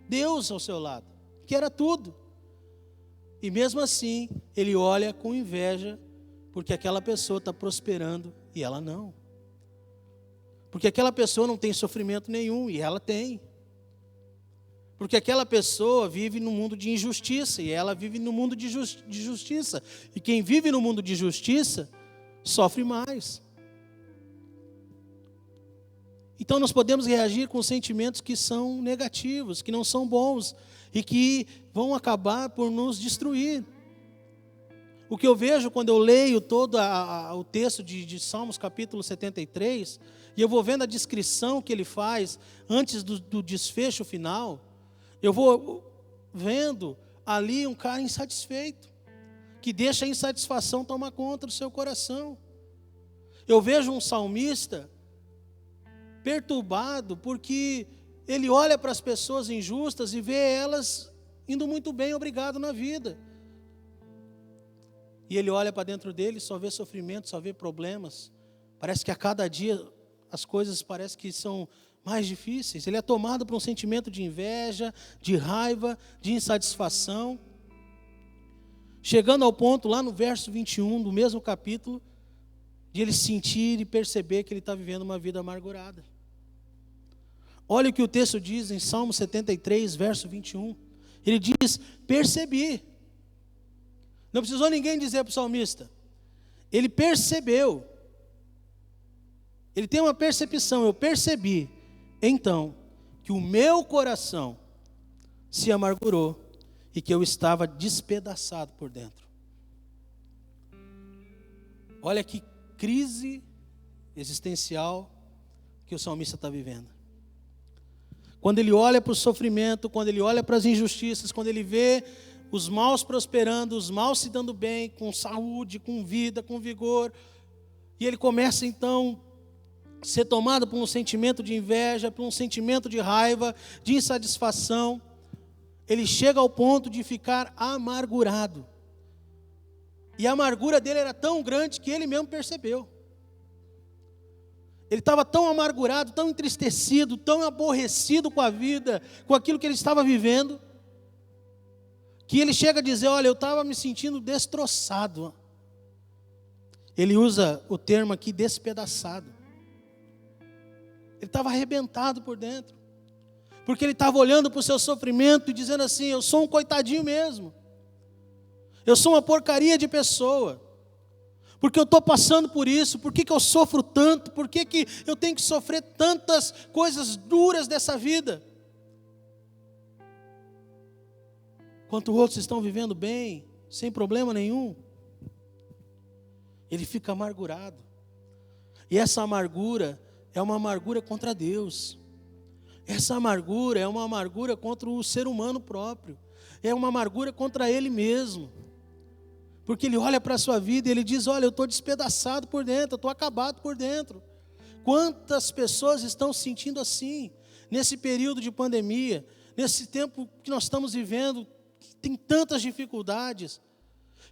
Deus ao seu lado, que era tudo. E mesmo assim, ele olha com inveja, porque aquela pessoa está prosperando e ela não. Porque aquela pessoa não tem sofrimento nenhum e ela tem. Porque aquela pessoa vive no mundo de injustiça e ela vive no mundo de justiça. E quem vive no mundo de justiça sofre mais. Então nós podemos reagir com sentimentos que são negativos, que não são bons e que vão acabar por nos destruir. O que eu vejo quando eu leio todo o texto de Salmos capítulo 73, e eu vou vendo a descrição que ele faz antes do desfecho final, eu vou vendo ali um cara insatisfeito, que deixa a insatisfação tomar conta do seu coração. Eu vejo um salmista perturbado, porque ele olha para as pessoas injustas e vê elas indo muito bem, obrigado, na vida. E ele olha para dentro dele, só vê sofrimento, só vê problemas. Parece que a cada dia as coisas parecem que são mais difíceis. Ele é tomado por um sentimento de inveja, de raiva, de insatisfação. Chegando ao ponto, lá no verso 21 do mesmo capítulo, de ele sentir e perceber que ele está vivendo uma vida amargurada. Olha o que o texto diz em Salmo 73, verso 21. Ele diz, percebi. Não precisou ninguém dizer para o salmista. Ele percebeu. Ele tem uma percepção. Eu percebi, então, que o meu coração se amargurou e que eu estava despedaçado por dentro. Olha que crise existencial que o salmista está vivendo. Quando ele olha para o sofrimento, quando ele olha para as injustiças, quando ele vê os maus prosperando, os maus se dando bem, com saúde, com vida, com vigor, e ele começa então a ser tomado por um sentimento de inveja, por um sentimento de raiva, de insatisfação. Ele chega ao ponto de ficar amargurado. E a amargura dele era tão grande que ele mesmo percebeu. Ele estava tão amargurado, tão entristecido, tão aborrecido com a vida, com aquilo que ele estava vivendo, que ele chega a dizer: olha, eu estava me sentindo destroçado. Ele usa o termo aqui, despedaçado. Ele estava arrebentado por dentro, porque ele estava olhando para o seu sofrimento e dizendo assim: eu sou um coitadinho mesmo, eu sou uma porcaria de pessoa, porque eu estou passando por isso, por que eu sofro tanto, por que eu tenho que sofrer tantas coisas duras dessa vida, enquanto outros estão vivendo bem, sem problema nenhum. Ele fica amargurado, e essa amargura é uma amargura contra Deus, essa amargura é uma amargura contra o ser humano próprio, é uma amargura contra ele mesmo, porque ele olha para a sua vida e ele diz: olha, eu estou despedaçado por dentro, eu estou acabado por dentro. Quantas pessoas estão se sentindo assim, nesse período de pandemia, nesse tempo que nós estamos vivendo, que tem tantas dificuldades?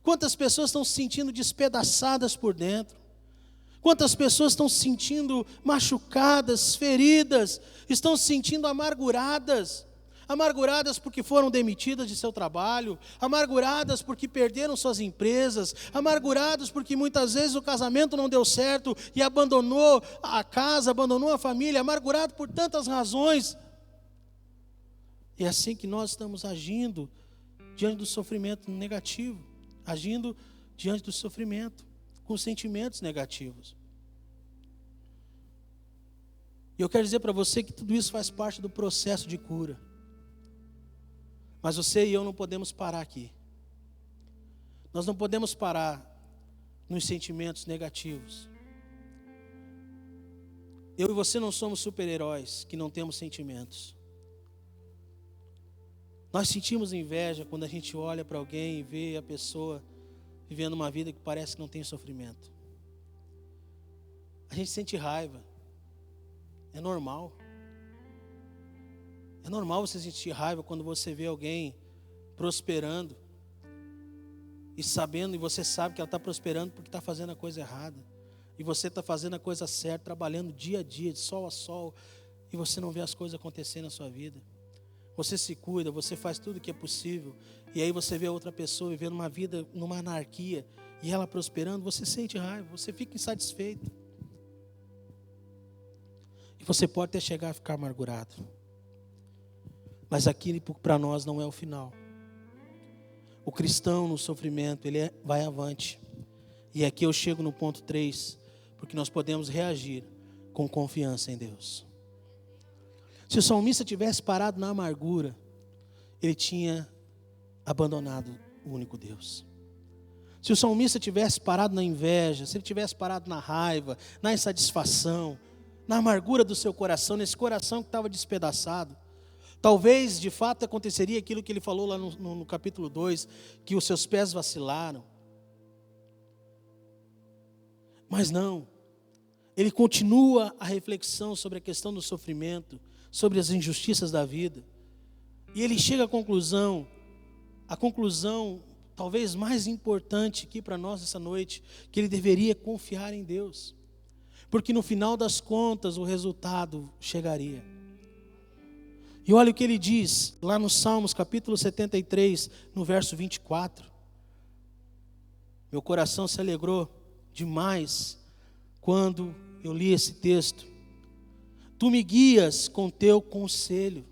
Quantas pessoas estão se sentindo despedaçadas por dentro? Quantas pessoas estão se sentindo machucadas, feridas, estão se sentindo amarguradas? Amarguradas porque foram demitidas de seu trabalho, amarguradas porque perderam suas empresas, amarguradas porque muitas vezes o casamento não deu certo e abandonou a casa, abandonou a família, amargurado por tantas razões. É assim que nós estamos agindo diante do sofrimento negativo, agindo diante do sofrimento com sentimentos negativos. E eu quero dizer para você que tudo isso faz parte do processo de cura. Mas você e eu não podemos parar aqui. Nós não podemos parar nos sentimentos negativos. Eu e você não somos super-heróis que não temos sentimentos. Nós sentimos inveja quando a gente olha para alguém e vê a pessoa vivendo uma vida que parece que não tem sofrimento. A gente sente raiva. É normal. É normal você sentir raiva quando você vê alguém prosperando e sabendo, e você sabe que ela está prosperando porque está fazendo a coisa errada, e você está fazendo a coisa certa, trabalhando dia a dia, de sol a sol, e você não vê as coisas acontecendo na sua vida. Você se cuida, você faz tudo o que é possível, e aí você vê a outra pessoa vivendo uma vida numa anarquia, e ela prosperando, você sente raiva, você fica insatisfeito. E você pode até chegar a ficar amargurado. Mas aquilo para nós não é o final. O cristão no sofrimento, ele vai avante. E aqui eu chego no ponto 3, porque nós podemos reagir com confiança em Deus. Se o salmista tivesse parado na amargura, ele tinha abandonado o único Deus. Se o salmista tivesse parado na inveja, se ele tivesse parado na raiva, na insatisfação, na amargura do seu coração, nesse coração que estava despedaçado, talvez de fato aconteceria aquilo que ele falou lá no capítulo 2, que os seus pés vacilaram. Mas não, ele continua a reflexão sobre a questão do sofrimento, sobre as injustiças da vida, e ele chega à conclusão, a conclusão talvez mais importante aqui para nós essa noite, que ele deveria confiar em Deus, porque no final das contas o resultado chegaria. E olha o que ele diz lá no Salmos capítulo 73, no verso 24. Meu coração se alegrou demais quando eu li esse texto. Tu me guias com teu conselho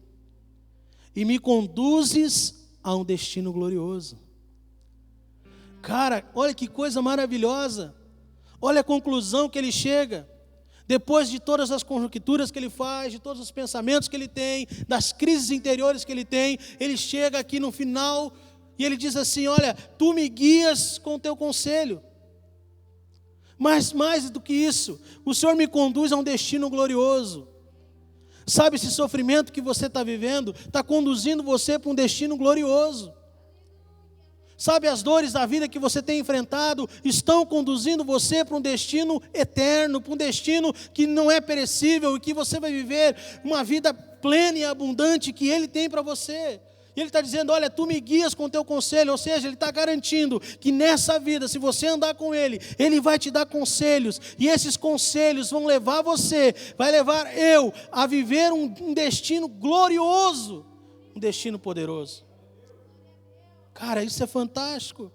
e me conduzes a um destino glorioso. Cara, olha que coisa maravilhosa. Olha a conclusão que ele chega. Depois de todas as conjecturas que ele faz, de todos os pensamentos que ele tem, das crises interiores que ele tem, ele chega aqui no final e ele diz assim: olha, tu me guias com o teu conselho. Mas mais do que isso, o Senhor me conduz a um destino glorioso. Sabe, esse sofrimento que você está vivendo, está conduzindo você para um destino glorioso. Sabe, as dores da vida que você tem enfrentado estão conduzindo você para um destino eterno, para um destino que não é perecível e que você vai viver uma vida plena e abundante que Ele tem para você. E Ele está dizendo: olha, tu me guias com o teu conselho. Ou seja, Ele está garantindo que nessa vida, se você andar com Ele, Ele vai te dar conselhos. E esses conselhos vão levar você, vai levar eu a viver um destino glorioso, um destino poderoso. Cara, isso é fantástico.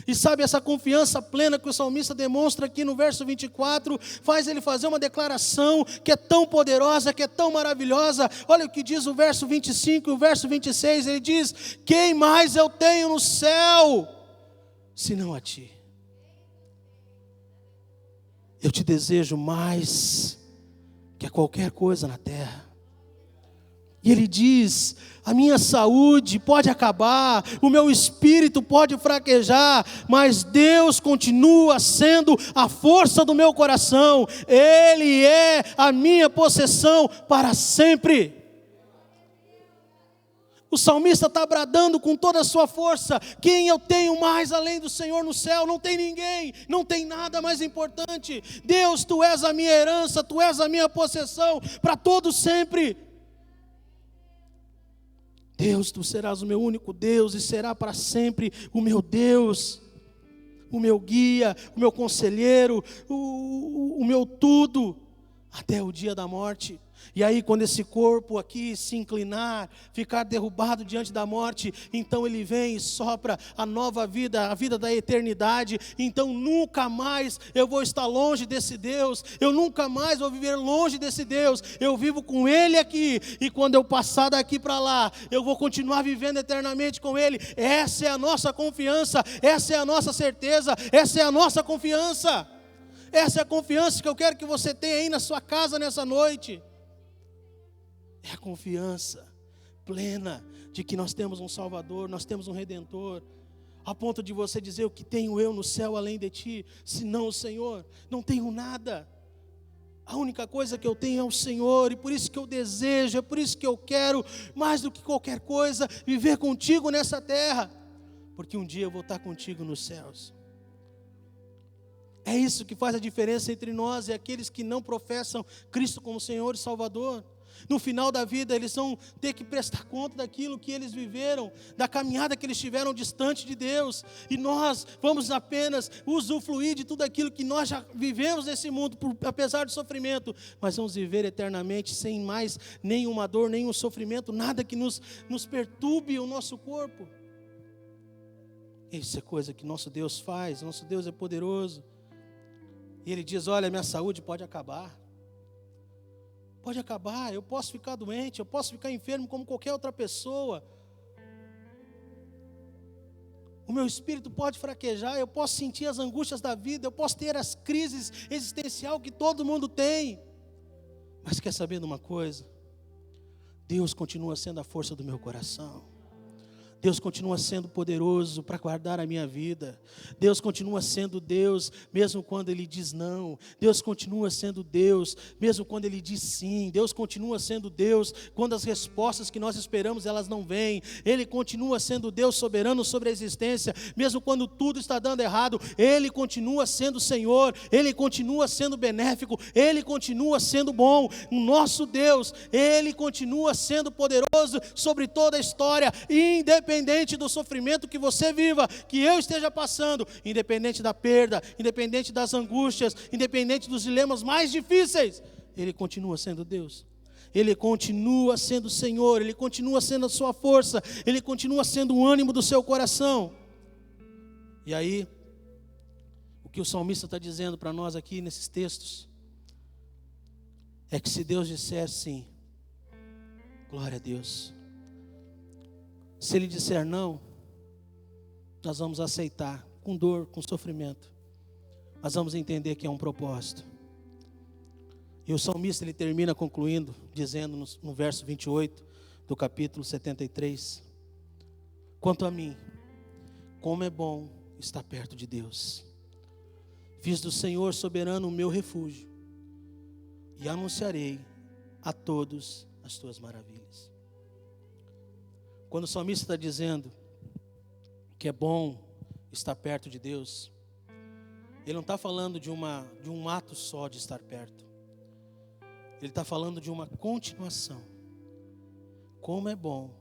E sabe, essa confiança plena que o salmista demonstra aqui no verso 24, faz ele fazer uma declaração que é tão poderosa, que é tão maravilhosa. Olha o que diz o verso 25 e o verso 26, ele diz: quem mais eu tenho no céu, senão a ti? Eu te desejo mais que a qualquer coisa na terra. E ele diz: a minha saúde pode acabar, o meu espírito pode fraquejar, mas Deus continua sendo a força do meu coração. Ele é a minha possessão para sempre. O salmista está bradando com toda a sua força: quem eu tenho mais além do Senhor no céu? Não tem ninguém, não tem nada mais importante. Deus, tu és a minha herança, tu és a minha possessão para todo sempre. Deus, tu serás o meu único Deus e será para sempre o meu Deus, o meu guia, o meu conselheiro, o meu tudo, até o dia da morte. E aí, quando esse corpo aqui se inclinar, ficar derrubado diante da morte, então ele vem e sopra a nova vida, a vida da eternidade. Então nunca mais eu vou estar longe desse Deus, eu nunca mais vou viver longe desse Deus. Eu vivo com Ele aqui, e quando eu passar daqui para lá, eu vou continuar vivendo eternamente com Ele. Essa é a nossa confiança, essa é a nossa certeza, essa é a nossa confiança. Essa é a confiança que eu quero que você tenha aí na sua casa nessa noite. É a confiança plena de que nós temos um Salvador, nós temos um Redentor, a ponto de você dizer: o que tenho eu no céu além de ti, senão o Senhor? Não tenho nada. A única coisa que eu tenho é o Senhor, e por isso que eu desejo, é por isso que eu quero, mais do que qualquer coisa, viver contigo nessa terra, porque um dia eu vou estar contigo nos céus. É isso que faz a diferença entre nós e aqueles que não professam Cristo como Senhor e Salvador. No final da vida, eles vão ter que prestar conta daquilo que eles viveram, da caminhada que eles tiveram distante de Deus. E nós vamos apenas usufruir de tudo aquilo que nós já vivemos nesse mundo, apesar do sofrimento. Mas vamos viver eternamente sem mais nenhuma dor, nenhum sofrimento, nada que nos perturbe o nosso corpo. Isso é coisa que nosso Deus faz, nosso Deus é poderoso. E Ele diz: olha, minha saúde pode acabar. Pode acabar, eu posso ficar doente, eu posso ficar enfermo como qualquer outra pessoa. O meu espírito pode fraquejar, eu posso sentir as angústias da vida, eu posso ter as crises existenciais que todo mundo tem. Mas quer saber de uma coisa? Deus continua sendo a força do meu coração. Deus continua sendo poderoso para guardar a minha vida. Deus continua sendo Deus, mesmo quando Ele diz não. Deus continua sendo Deus, mesmo quando Ele diz sim. Deus continua sendo Deus, quando as respostas que nós esperamos, elas não vêm. Ele continua sendo Deus soberano sobre a existência, mesmo quando tudo está dando errado. Ele continua sendo Senhor, Ele continua sendo benéfico, Ele continua sendo bom. O nosso Deus, Ele continua sendo poderoso sobre toda a história, independente do sofrimento que você viva, que eu esteja passando, independente da perda, independente das angústias, independente dos dilemas mais difíceis, Ele continua sendo Deus. Ele continua sendo Senhor, Ele continua sendo a sua força, Ele continua sendo o ânimo do seu coração. E aí, o que o salmista está dizendo para nós aqui nesses textos, é que se Deus disser sim, glória a Deus. Se Ele disser não, nós vamos aceitar com dor, com sofrimento, mas vamos entender que é um propósito. E o salmista, ele termina concluindo, dizendo no verso 28 do capítulo 73, quanto a mim, como é bom estar perto de Deus. Fiz do Senhor soberano o meu refúgio, e anunciarei a todos as tuas maravilhas. Quando o salmista está dizendo que é bom estar perto de Deus, ele não está falando de um ato só de estar perto. Ele está falando de uma continuação. Como é bom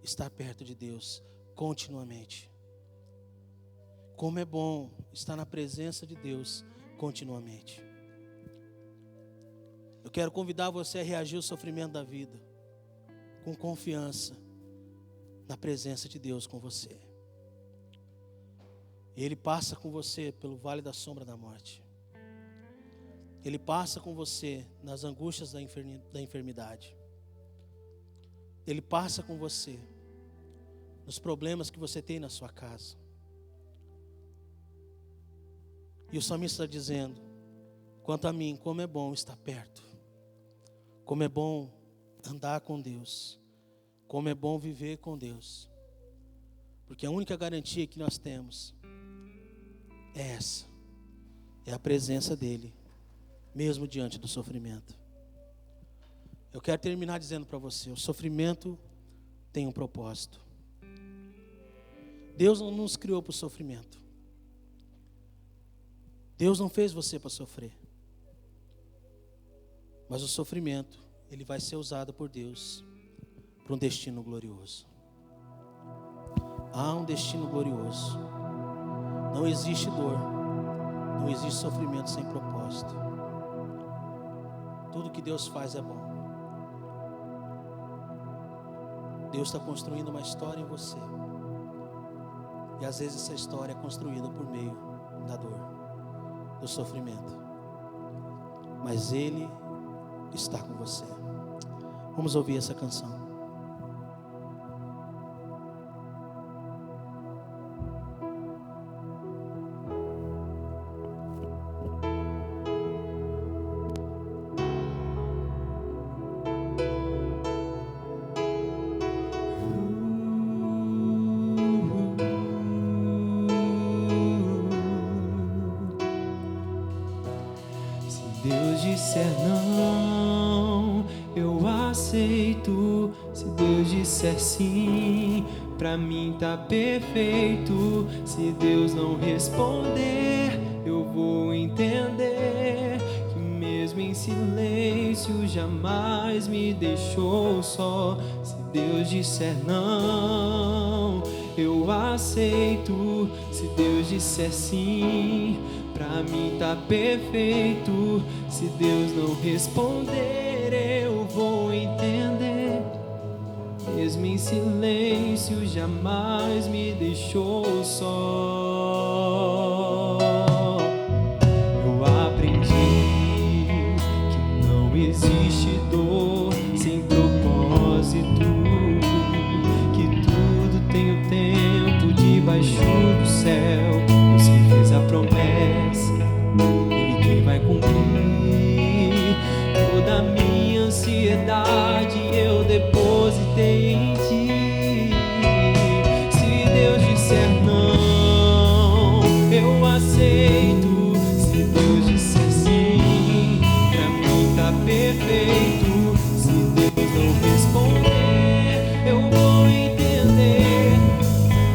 estar perto de Deus continuamente. Como é bom estar na presença de Deus continuamente. Eu quero convidar você a reagir ao sofrimento da vida com confiança na presença de Deus com você. Ele passa com você pelo vale da sombra da morte. Ele passa com você nas angústias da enfermidade. Ele passa com você nos problemas que você tem na sua casa. E o salmista está dizendo, quanto a mim, como é bom estar perto. Como é bom andar com Deus. Como é bom viver com Deus. Porque a única garantia que nós temos é essa. É a presença dEle, mesmo diante do sofrimento. Eu quero terminar dizendo para você, o sofrimento tem um propósito. Deus não nos criou para o sofrimento. Deus não fez você para sofrer. Mas o sofrimento, ele vai ser usado por Deus para um destino glorioso. Há um destino glorioso. Não existe dor, não existe sofrimento sem propósito. Tudo que Deus faz é bom. Deus está construindo uma história em você. E às vezes essa história é construída por meio da dor, do sofrimento. Mas Ele está com você. Vamos ouvir essa canção. Deus disser não, eu aceito. Se Deus disser sim, pra mim tá perfeito. Se Deus não responder, eu vou entender que mesmo em silêncio jamais me deixou só. Se Deus disser não, eu aceito. Se Deus disser sim, pra mim tá perfeito. Se Deus não responder, eu vou entender. Mesmo em silêncio, jamais me deixou só. Eu aprendi que não existe dor sem propósito, que tudo tem o tempo debaixo do céu. Deus que fez a promessa, Ele quem vai cumprir. Toda a minha ansiedade eu depositei em Ti. Se Deus disser não, eu aceito. Se Deus disser sim, pra mim tá perfeito. Se Deus não responder, eu vou entender.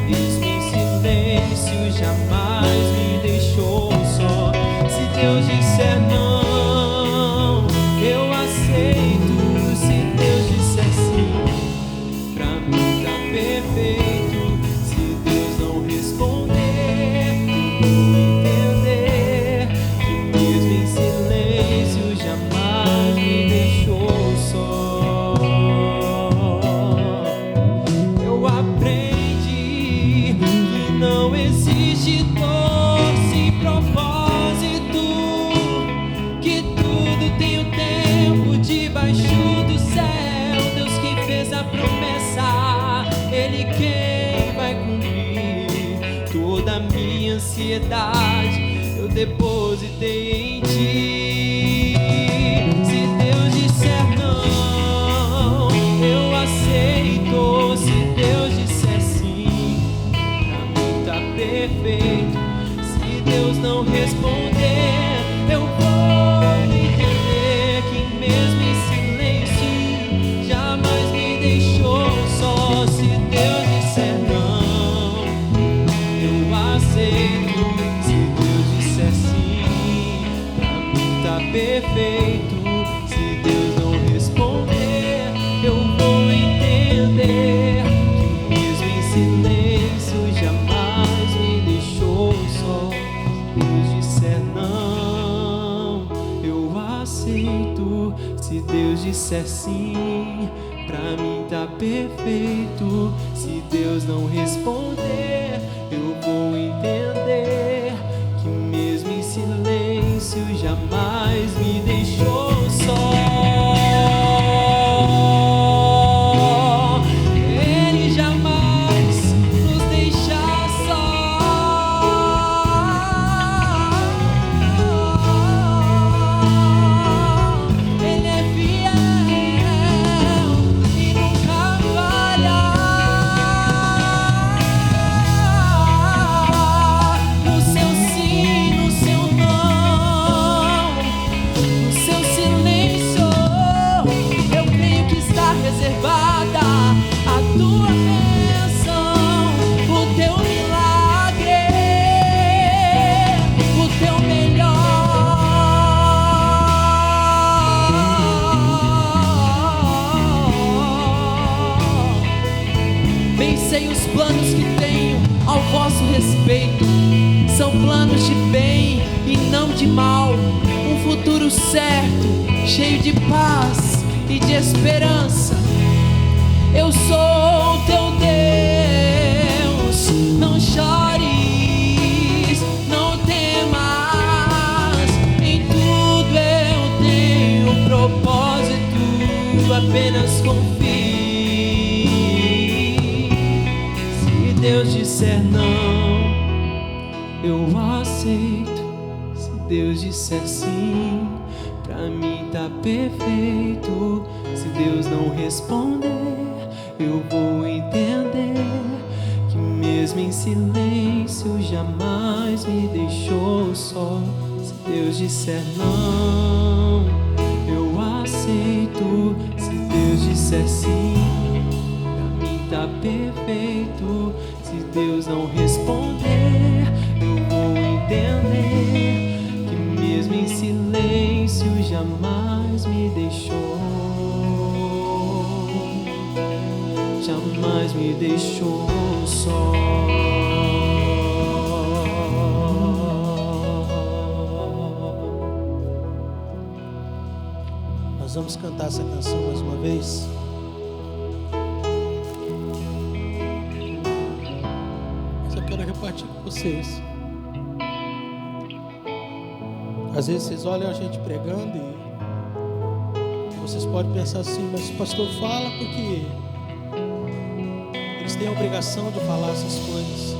Mesmo em silêncio, jamais me deixou só. Se Deus disser não, eu aceito. Se Deus disser sim, pra mim tá perfeito. Se Deus não responder, eu vou entender que mesmo em silêncio jamais me deixou só. Eu aprendi que não existe dor sem propósito, que tudo tem o tempo debaixo do céu. Deus quem fez a promessa, Ele quem vai cumprir. Toda a minha ansiedade eu depositei em ti. Se Deus disser não, eu aceito. Se Deus disser sim, pra mim tá perfeito. Se Deus não responder, eu vou entender que mesmo em silêncio jamais me deixou só. Se Deus disser não, eu aceito. Se Deus disser sim, pra mim tá perfeito. Se Deus não responder, eu vou entender que mesmo em silêncio jamais me deixou só. Se Deus disser não, eu aceito. Se Deus disser sim, pra mim tá perfeito. Se Deus não responder, eu vou entender que mesmo em silêncio jamais me deixou só. Ele jamais nos deixa só. Ele é fiel e nunca falha. No seu sim, no seu não, no seu silêncio, eu creio que está reservada a tua bênção, o teu milagre, o teu melhor. Bem sei os planos que tenho ao vosso respeito, são planos de bem e não de mal, um futuro certo, cheio de paz e de esperança. Eu sou teu Deus, não chores, não temas, em tudo eu tenho propósito, apenas confie. Se Deus disser não, eu aceito. Se Deus disser sim, pra mim tá perfeito. Se Deus não responder, eu vou entender que mesmo em silêncio jamais me deixou só. Se Deus disser não, eu aceito. Se Deus disser sim, pra mim tá perfeito. Se Deus não responder, eu vou entender que mesmo em silêncio jamais me deixou, jamais me deixou só. Nós vamos cantar essa canção mais uma vez. Mas eu quero repartir com vocês. Às vezes vocês olham a gente pregando e vocês podem pensar assim, mas o pastor fala porque eles têm a obrigação de falar essas coisas.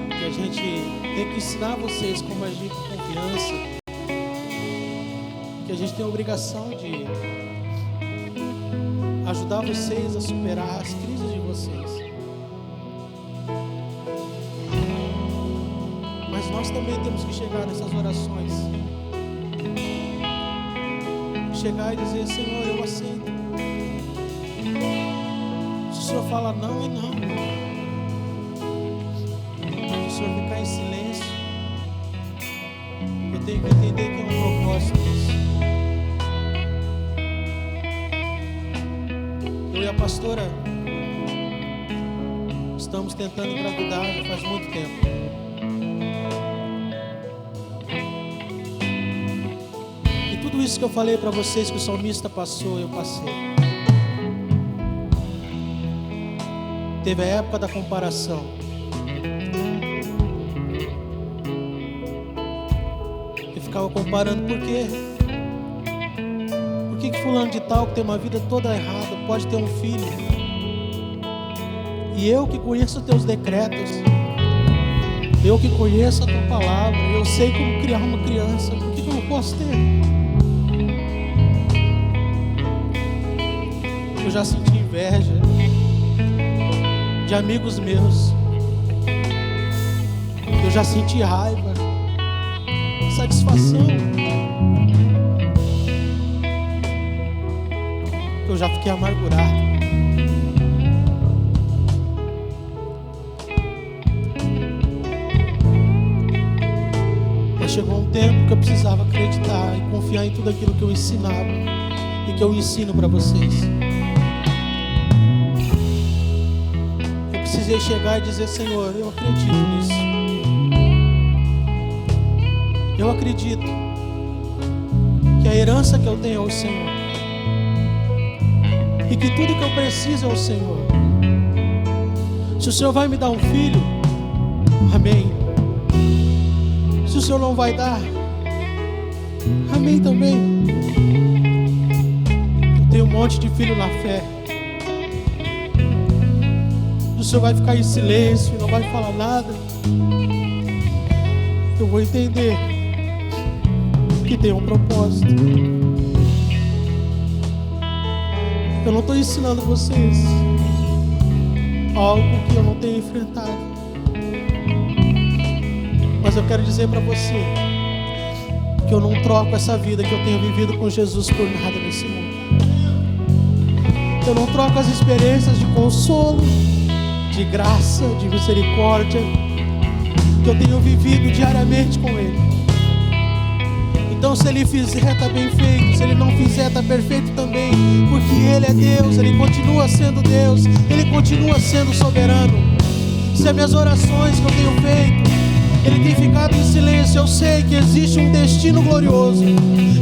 Que a gente tem que ensinar vocês como agir com confiança. Que a gente tem a obrigação de ajudar vocês a superar as crises de vocês. Mas nós também temos que chegar nessas orações. Chegar e dizer, Senhor, eu aceito. Se o Senhor fala não, é não. Se o Senhor ficar em silêncio, eu tenho que entender que é um propósito disso. Eu e a pastora estamos tentando engravidar já faz muito tempo. Tudo isso que eu falei para vocês que o salmista passou, eu passei. Teve a época da comparação. Eu ficava comparando por quê? Por que fulano de tal que tem uma vida toda errada pode ter um filho E eu que conheço os teus decretos, eu que conheço a tua palavra, eu sei como criar uma criança. Por que eu não posso ter? Eu já senti inveja de amigos meus. Eu já senti raiva, satisfação. Eu já fiquei amargurado. Mas chegou um tempo que eu precisava acreditar e confiar em tudo aquilo que eu ensinava e que eu ensino para vocês. Eu precisei chegar e dizer: Senhor, eu acredito nisso. Eu acredito que a herança que eu tenho é o Senhor. E que tudo que eu preciso é o Senhor. Se o Senhor vai me dar um filho, amém. Se o Senhor não vai dar, amém também. Eu tenho um monte de filho na fé. O Senhor vai ficar em silêncio, não vai falar nada. Eu vou entender que tem um propósito. Eu não estou ensinando vocês algo que eu não tenho enfrentado, mas eu quero dizer para você que eu não troco essa vida que eu tenho vivido com Jesus por nada nesse mundo. Eu não troco as experiências de consolo, de graça, de misericórdia que eu tenho vivido diariamente com Ele. Então, se Ele fizer, está bem feito. Se Ele não fizer, está perfeito também. Porque Ele é Deus, Ele continua sendo Deus, Ele continua sendo soberano. Se as minhas orações que eu tenho feito, Ele tem ficado em silêncio, eu sei que existe um destino glorioso.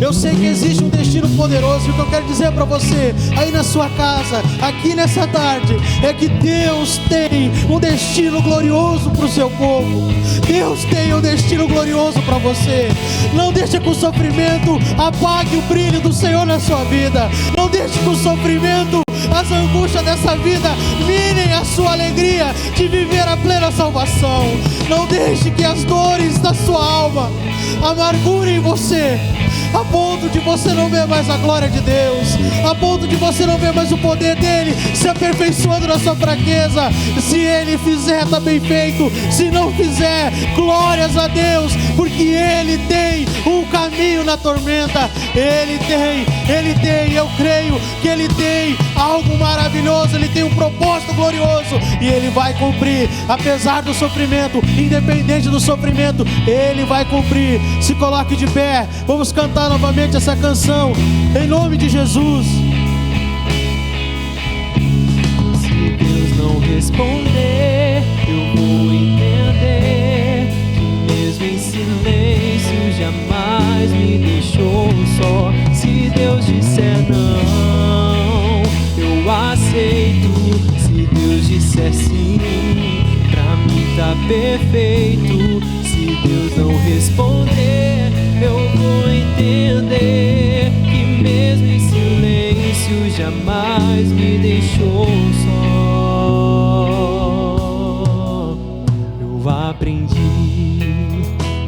Eu sei que existe um destino poderoso. E o que eu quero dizer para você, aí na sua casa, aqui nessa tarde, é que Deus tem um destino glorioso para o seu povo. Deus tem um destino glorioso para você. Não deixe que o sofrimento apague o brilho do Senhor na sua vida. Não deixe que o sofrimento, as angústias dessa vida minem a sua alegria de viver a plena salvação. Não deixe que as dores da sua alma amargurem você, a ponto de você não ver mais a glória de Deus, a ponto de você não ver mais o poder dele se aperfeiçoando na sua fraqueza. Se Ele fizer, está bem feito. Se não fizer, glórias a Deus, porque Ele tem um caminho na tormenta. Ele tem, eu creio que Ele tem algo maravilhoso, Ele tem um propósito glorioso e Ele vai cumprir, apesar do sofrimento, independente do sofrimento, Ele vai cumprir. Se coloque de pé, vamos cantar novamente essa canção, em nome de Jesus. Se Deus não responder, eu vou entender que mesmo em silêncio jamais me deixou só. Se Deus disser não, eu aceito. Se Deus disser sim, pra mim tá perfeito. Se Deus não responder, eu vou entender que mesmo em silêncio jamais me deixou só. Eu aprendi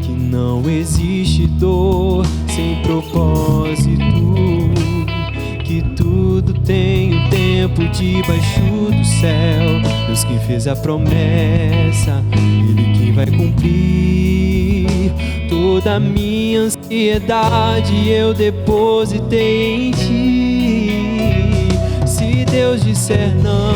que não existe dor sem propósito, que tudo tem um tempo debaixo do céu. Deus quem fez a promessa, Ele quem vai cumprir. Toda a minha ansiedade eu depositei em Ti. Se Deus disser não,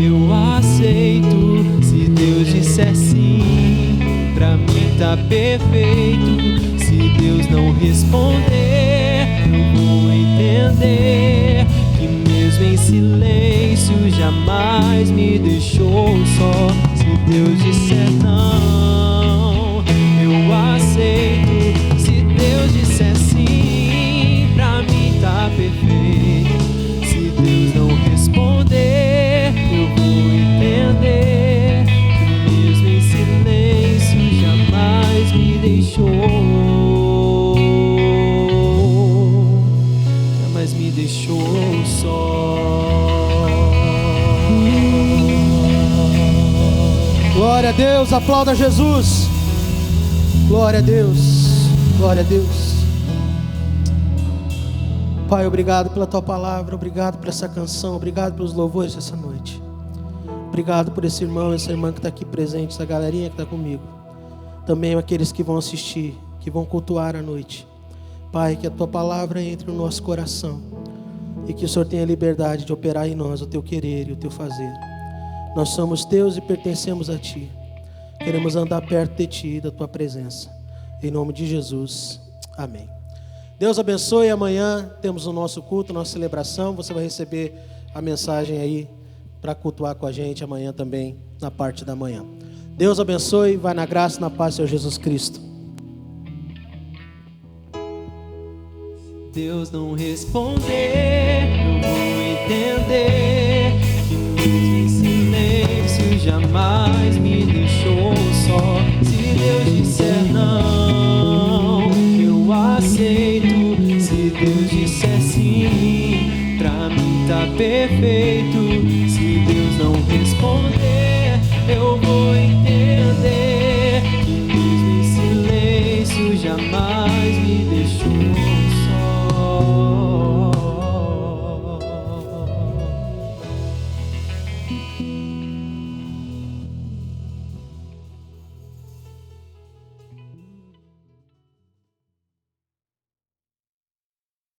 eu aceito. Se Deus disser sim, pra mim tá perfeito. Se Deus não responder, eu vou entender que mesmo em silêncio jamais me deixou só. Se Deus disser não, eu aceito. Se Deus disser sim, pra mim tá perfeito. Se Deus não responder, eu vou entender que mesmo em silêncio jamais me deixou. Jamais me deixou só. Glória a Deus, aplauda Jesus. Glória a Deus, glória a Deus. Pai, obrigado pela tua palavra, obrigado por essa canção, obrigado pelos louvores dessa noite. Obrigado por esse irmão, essa irmã que está aqui presente, essa galerinha que está comigo. Também aqueles que vão assistir, que vão cultuar à noite. Pai, que a tua palavra entre no nosso coração e que o Senhor tenha liberdade de operar em nós o teu querer e o teu fazer. Nós somos teus e pertencemos a ti. Queremos andar perto de ti e da tua presença. Em nome de Jesus, amém. Deus abençoe. Amanhã temos o nosso culto, nossa celebração. Você vai receber a mensagem aí para cultuar com a gente amanhã também, na parte da manhã. Deus abençoe. Vai na graça e na paz do Senhor Jesus Cristo. Deus não responder, eu vou entender que mesmo em silêncio jamais me deixou só. Se Deus disser não, eu aceito. Se Deus disser sim, pra mim tá perfeito. Se Deus não responder,